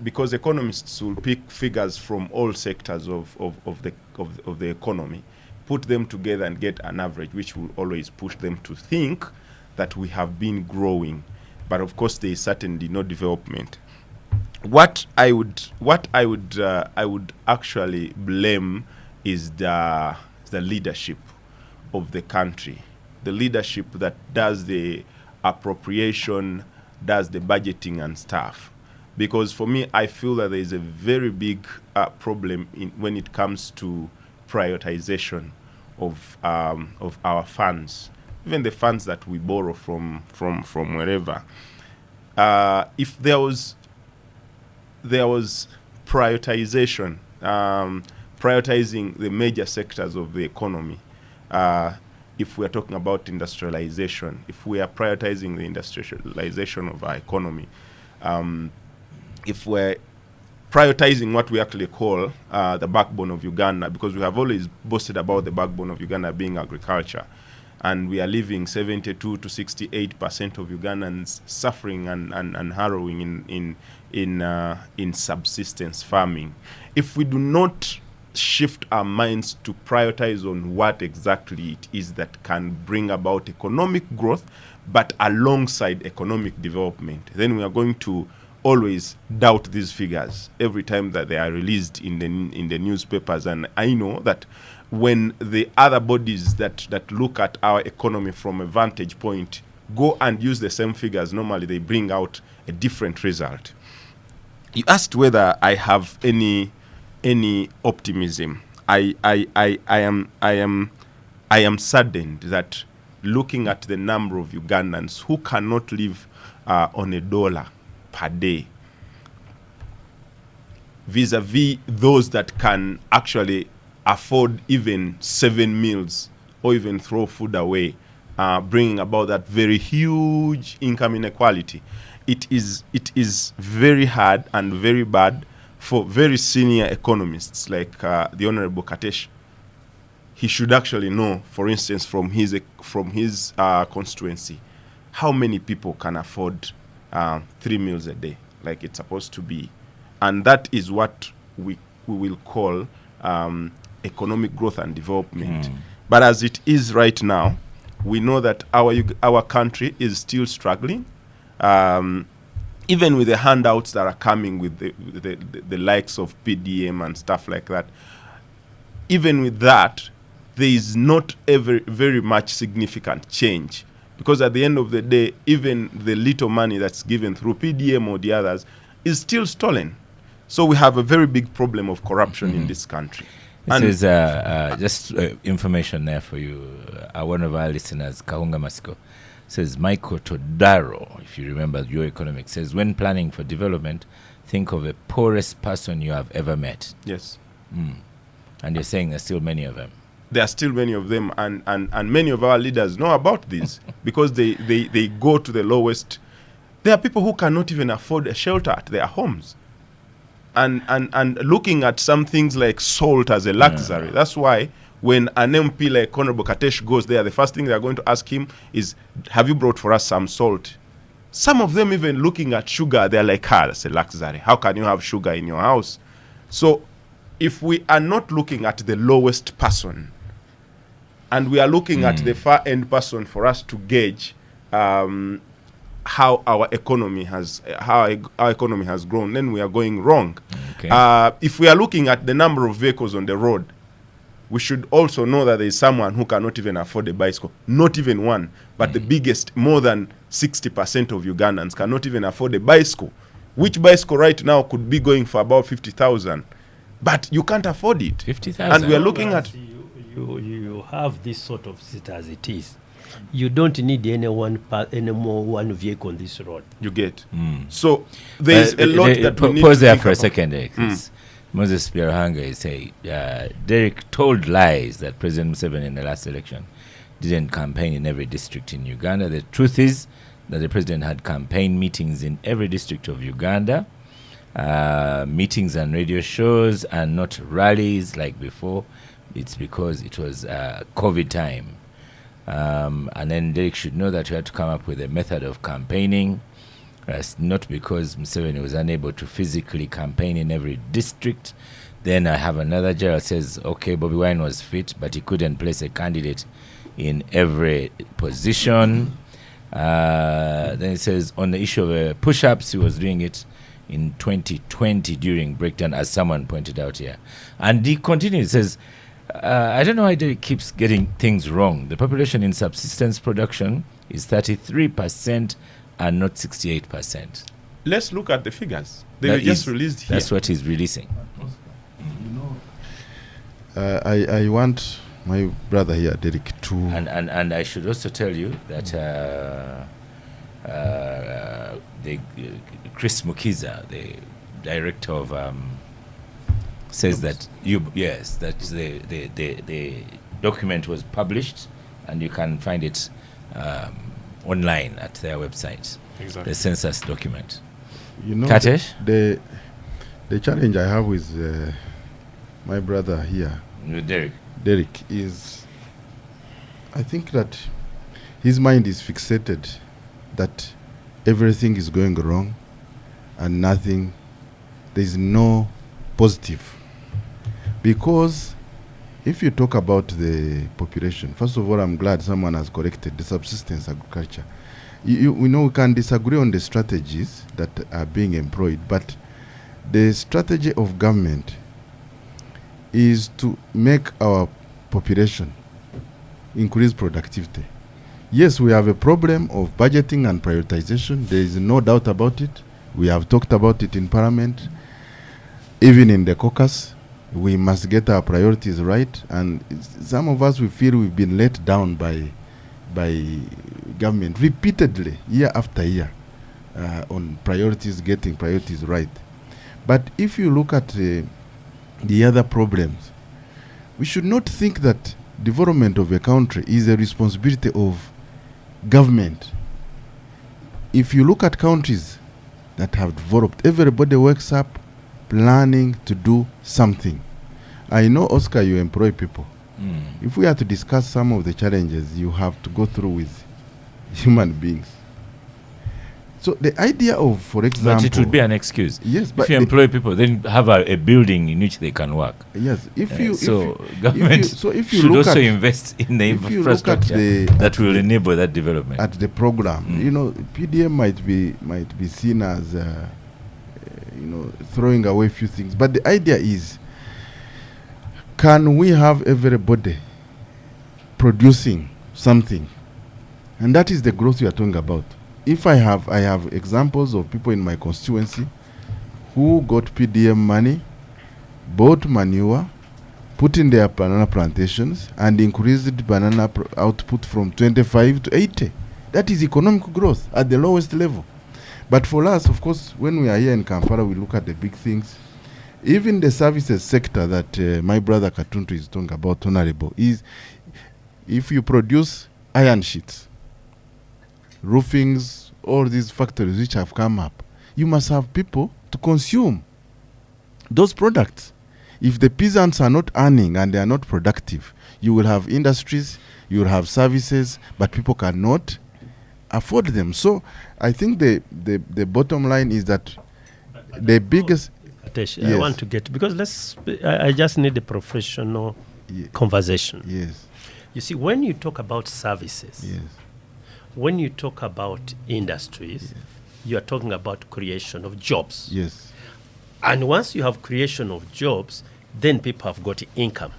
because economists will pick figures from all sectors of the economy, put them together and get an average, which will always push them to think that we have been growing. But of course, there is certainly no development. What I would actually blame is the the leadership of the country, the leadership that does the appropriation, does the budgeting and stuff. Because for me, I feel that there is a very big problem when it comes to prioritization of our funds, even the funds that we borrow from wherever. If there was prioritization, prioritizing the major sectors of the economy. If we are talking about industrialization, if we are prioritizing the industrialization of our economy, if we're prioritizing what we actually call the backbone of Uganda, because we have always boasted about the backbone of Uganda being agriculture, and we are leaving 72 to 68% of Ugandans suffering and harrowing in subsistence farming. If we do not shift our minds to prioritize on what exactly it is that can bring about economic growth, but alongside economic development, then we are going to always doubt these figures every time that they are released in the newspapers. And I know that when the other bodies that look at our economy from a vantage point go and use the same figures, normally they bring out a different result. You asked whether I have any optimism. I am saddened that looking at the number of Ugandans who cannot live on $1 per day, vis-a-vis those that can actually afford even 7 meals or even throw food away, bringing about that very huge income inequality. It is very hard and very bad for very senior economists like the Honorable Katesh. He should actually know, for instance, from his constituency, how many people can afford 3 meals a day, like it's supposed to be. And that is what we will call economic growth and development. But as it is right now, we know that our country is still struggling. Even with the handouts that are coming with the likes of PDM and stuff like that, even with that, there is not very much significant change. Because at the end of the day, even the little money that's given through PDM or the others is still stolen. So we have a very big problem of corruption in this country. This is just information there for you. One of our listeners, Kahunga Masiko, says, Michael Todaro, if you remember your economics, says, when planning for development, think of the poorest person you have ever met. Yes. And you're saying there's still many of them. There are still many of them, and many of our leaders know about this because they go to the lowest. There are people who cannot even afford a shelter at their homes. And looking at some things like salt as a luxury. That's why when an MP like Honorable Katesh goes there, the first thing they're going to ask him is, have you brought for us some salt? Some of them even looking at sugar, they're like, that's a luxury. How can you have sugar in your house? So if we are not looking at the lowest person, and we are looking at the far end person for us to gauge how our economy has grown, then we are going wrong. Okay. If we are looking at the number of vehicles on the road, we should also know that there is someone who cannot even afford a bicycle, not even one. But the biggest, more than 60% of Ugandans cannot even afford a bicycle, which bicycle right now could be going for about 50,000, but you can't afford it. 50,000. And we are looking at. You have this sort of sit as it is. You don't need any more one vehicle on this road. You get. So there is a lot that we need pause to there think for a about. second. Moses Pierhanga is saying Derek told lies that President Museveni in the last election didn't campaign in every district in Uganda. The truth is that the president had campaign meetings in every district of Uganda, meetings and radio shows, and not rallies like before. It's because it was COVID time. And then Derek should know that we had to come up with a method of campaigning. Not because Museveni was unable to physically campaign in every district. Then I have another Gerald says, okay, Bobi Wine was fit, but he couldn't place a candidate in every position. Then it says, on the issue of push-ups, he was doing it in 2020 during breakdown, as someone pointed out here. And he continues, says, I don't know why Derek keeps getting things wrong. The population in subsistence production is 33% and not 68%. Let's look at the figures. They were just released here. That's what he's releasing. I want my brother here, Derek, to... And I should also tell you that Chris Mukiza, the director of... says that the document was published and you can find it online at their website. Exactly. The census document. You know, Katesh? the challenge I have with my brother here, Derek, is I think that his mind is fixated that everything is going wrong and nothing, there is no positive. Because if you talk about the population, first of all, I'm glad someone has corrected the subsistence agriculture. We know we can disagree on the strategies that are being employed, but the strategy of government is to make our population increase productivity. Yes, we have a problem of budgeting and prioritization. There is no doubt about it. We have talked about it in Parliament, even in the caucus. We must get our priorities right, and some of us, we feel we've been let down by government repeatedly, year after year, on priorities, getting priorities right. But if you look at the other problems, we should not think that development of a country is a responsibility of government. If you look at countries that have developed, everybody wakes up planning to do something. I know, Oscar, you employ people. If we are to discuss some of the challenges you have to go through with human beings. So the idea of, for example... But it would be an excuse. Yes, but... If you employ people, then have a building in which they can work. Yes, Government should also invest in the infrastructure that will enable that development. At the program, PDM might be seen as, throwing away a few things. But the idea is, can we have everybody producing something? And that is the growth we are talking about. If I have examples of people in my constituency who got PDM money, bought manure, put in their banana plantations, and increased banana output from 25 to 80. That is economic growth at the lowest level. But for us, of course, when we are here in Kampala, we look at the big things. Even the services sector that my brother Katuntu is talking about, Honorable, is if you produce iron sheets, roofings, all these factories which have come up, you must have people to consume those products. If the peasants are not earning and they are not productive, you will have industries, you will have services, but people cannot afford them. So I think the bottom line is that the biggest... Yes. I want to get, because I just need a professional conversation. Yes. You see, when you talk about services, yes, when you talk about industries, you are talking about creation of jobs. Yes. And once you have creation of jobs, then people have got income.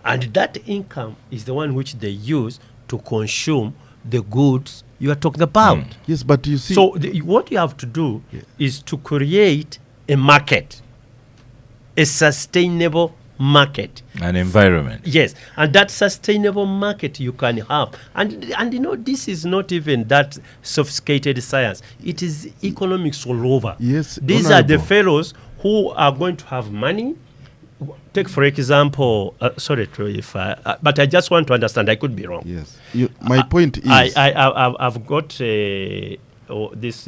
And that income is the one which they use to consume the goods you are talking about. Yes, but you see... So what you have to do is to create a market, a sustainable market. An environment. Yes, and that sustainable market you can have. And this is not even that sophisticated science. It is economics all over. Yes, these are the fellows who are going to have money. Take, for example, sorry, Troy, but I just want to understand. I could be wrong. Yes. My point is... I've got this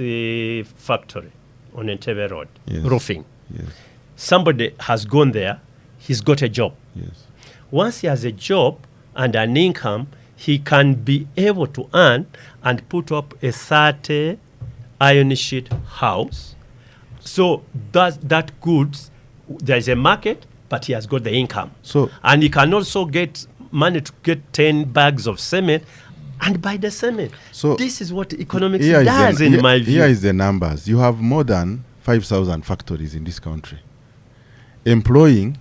factory on Entebbe Road, roofing. Yes. Somebody has gone there. He's got a job. Yes. Once he has a job and an income, he can be able to earn and put up a 30 iron sheet house. So that goods, there is a market, but he has got the income. And he can also get money to get 10 bags of cement and buy the cement. So this is what economics does in my view. Here is the numbers. You have more than 5,000 factories in this country, employing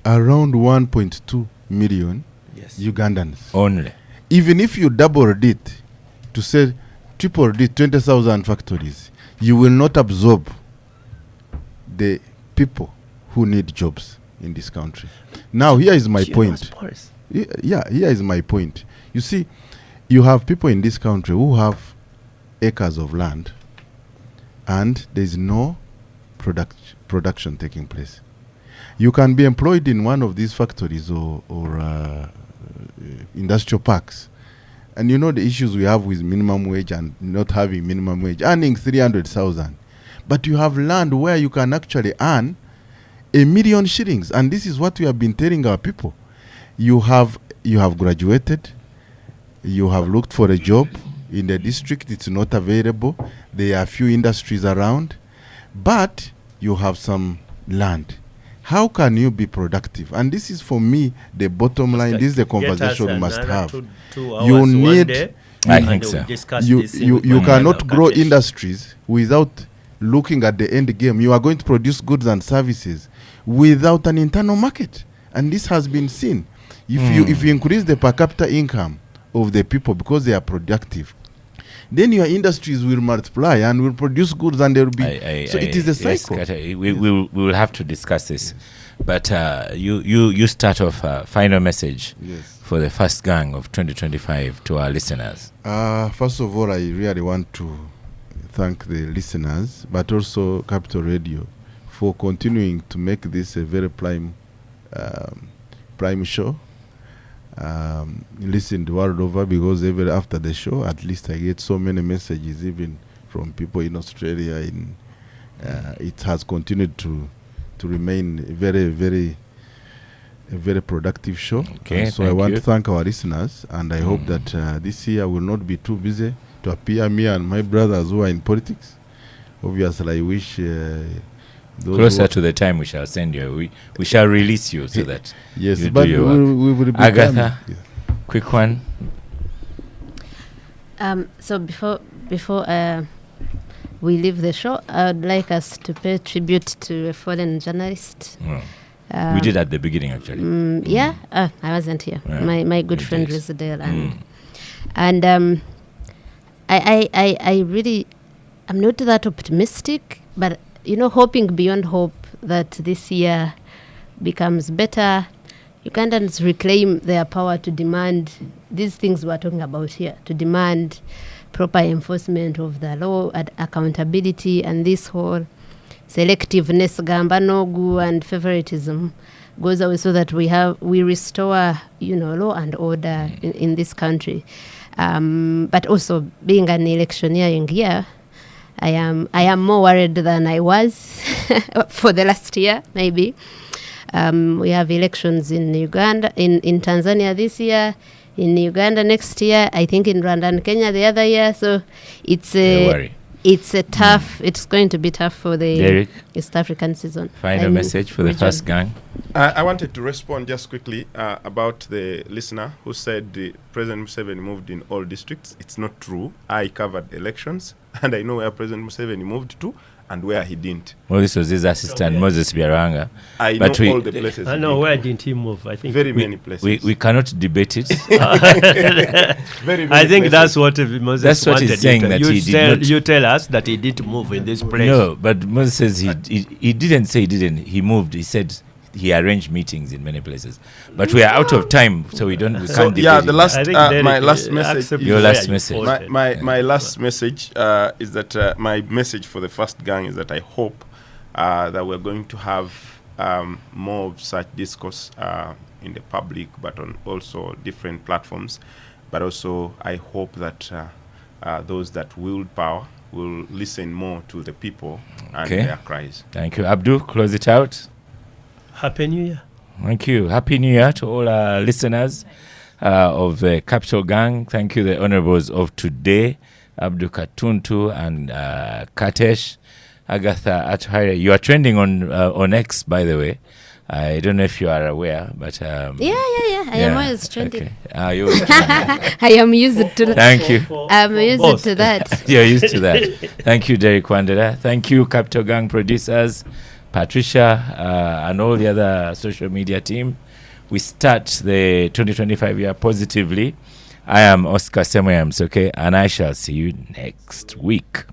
around 1.2 million Yes. Ugandans. Only. Even if you doubled it to say tripled it, 20,000 factories, you will not absorb the people who need jobs in this country. Now, here is my point. Yeah, here is my point. You see, you have people in this country who have acres of land and there is no production taking place. You can be employed in one of these factories or industrial parks, and you know the issues we have with minimum wage and not having minimum wage, earning 300,000, but you have land where you can actually earn 1 million shillings, and this is what we have been telling our people. You have graduated, you have looked for a job in the district, it's not available, there are few industries around, but you have some land. How can you be productive? And this is, for me, the bottom line. This is the conversation we must have. You need, I think so. You cannot grow industries without looking at the end game. You are going to produce goods and services without an internal market, and this has been seen. If you increase the per capita income of the people because they are productive, then your industries will multiply and will produce goods, and there will be. It is a cycle. Yes, we will have to discuss this, but you start off a final message for the first gang of 2025 to our listeners. First of all, I really want to thank the listeners, but also Capital Radio for continuing to make this a very prime show. Listened the world over, because even after the show, at least I get so many messages, even from people in Australia. It has continued to remain a very productive show. Okay, so I want to thank our listeners, and I hope that this year will not be too busy to appear me and my brothers who are in politics. Obviously, I wish closer to the time we shall send you. We shall release you so that yes, you but do your we will be Agatha, quick one. So before we leave the show, I would like us to pay tribute to a fallen journalist. We did at the beginning, actually. I wasn't here. Yeah, my good friend Rizdale, and I really, I'm not that optimistic, but hoping beyond hope that this year becomes better. Ugandans reclaim their power to demand these things we're talking about here, to demand proper enforcement of the law, accountability, and this whole selectiveness, gambanogu, and favoritism goes away, so that we restore, law and order in this country. But also, being an electioneering year, I am more worried than I was for the last year, maybe. We have elections in Uganda, in Tanzania this year, in Uganda next year, I think in Rwanda and Kenya the other year. So it's a tough. It's going to be tough for the Derek, East African season. Final message for the first gang. I wanted to respond just quickly about the listener who said President Museveni moved in all districts. It's not true. I covered elections, and I know where President Museveni moved to and where he didn't. Well, this was his assistant, Moses Biaranga. I know all the places. I know where didn't he move. I think many places. We cannot debate it. I think that's what Moses that's what wanted. he's saying, that he did not. You tell us that he didn't move in this place. No, but Moses says he didn't say he didn't. He moved. He said he arranged meetings in many places. But we are out of time, so we can't debate the last it. my last message. Your last message. My last message is that my message for the first gang is that I hope that we're going to have more of such discourse in the public, but on also different platforms. But also, I hope that those that wield power will listen more to the people and their cries. Thank you. Abdul, close it out. Happy New Year. Thank you. Happy New Year to all our listeners of the Capital Gang. Thank you, the honorables of today, Abdul Katuntu and Katesh. Agatha Atuhaire. You are trending on X, by the way. I don't know if you are aware, but I am always trending. Okay. You're always trending. I am used to that. Thank you. I'm used to that. You're used to that. Thank you, Derek Wandera. Thank you, Capital Gang producers, Patricia, and all the other social media team. We start the 2025 year positively. I am Oscar Semoyams, okay, and I shall see you next week.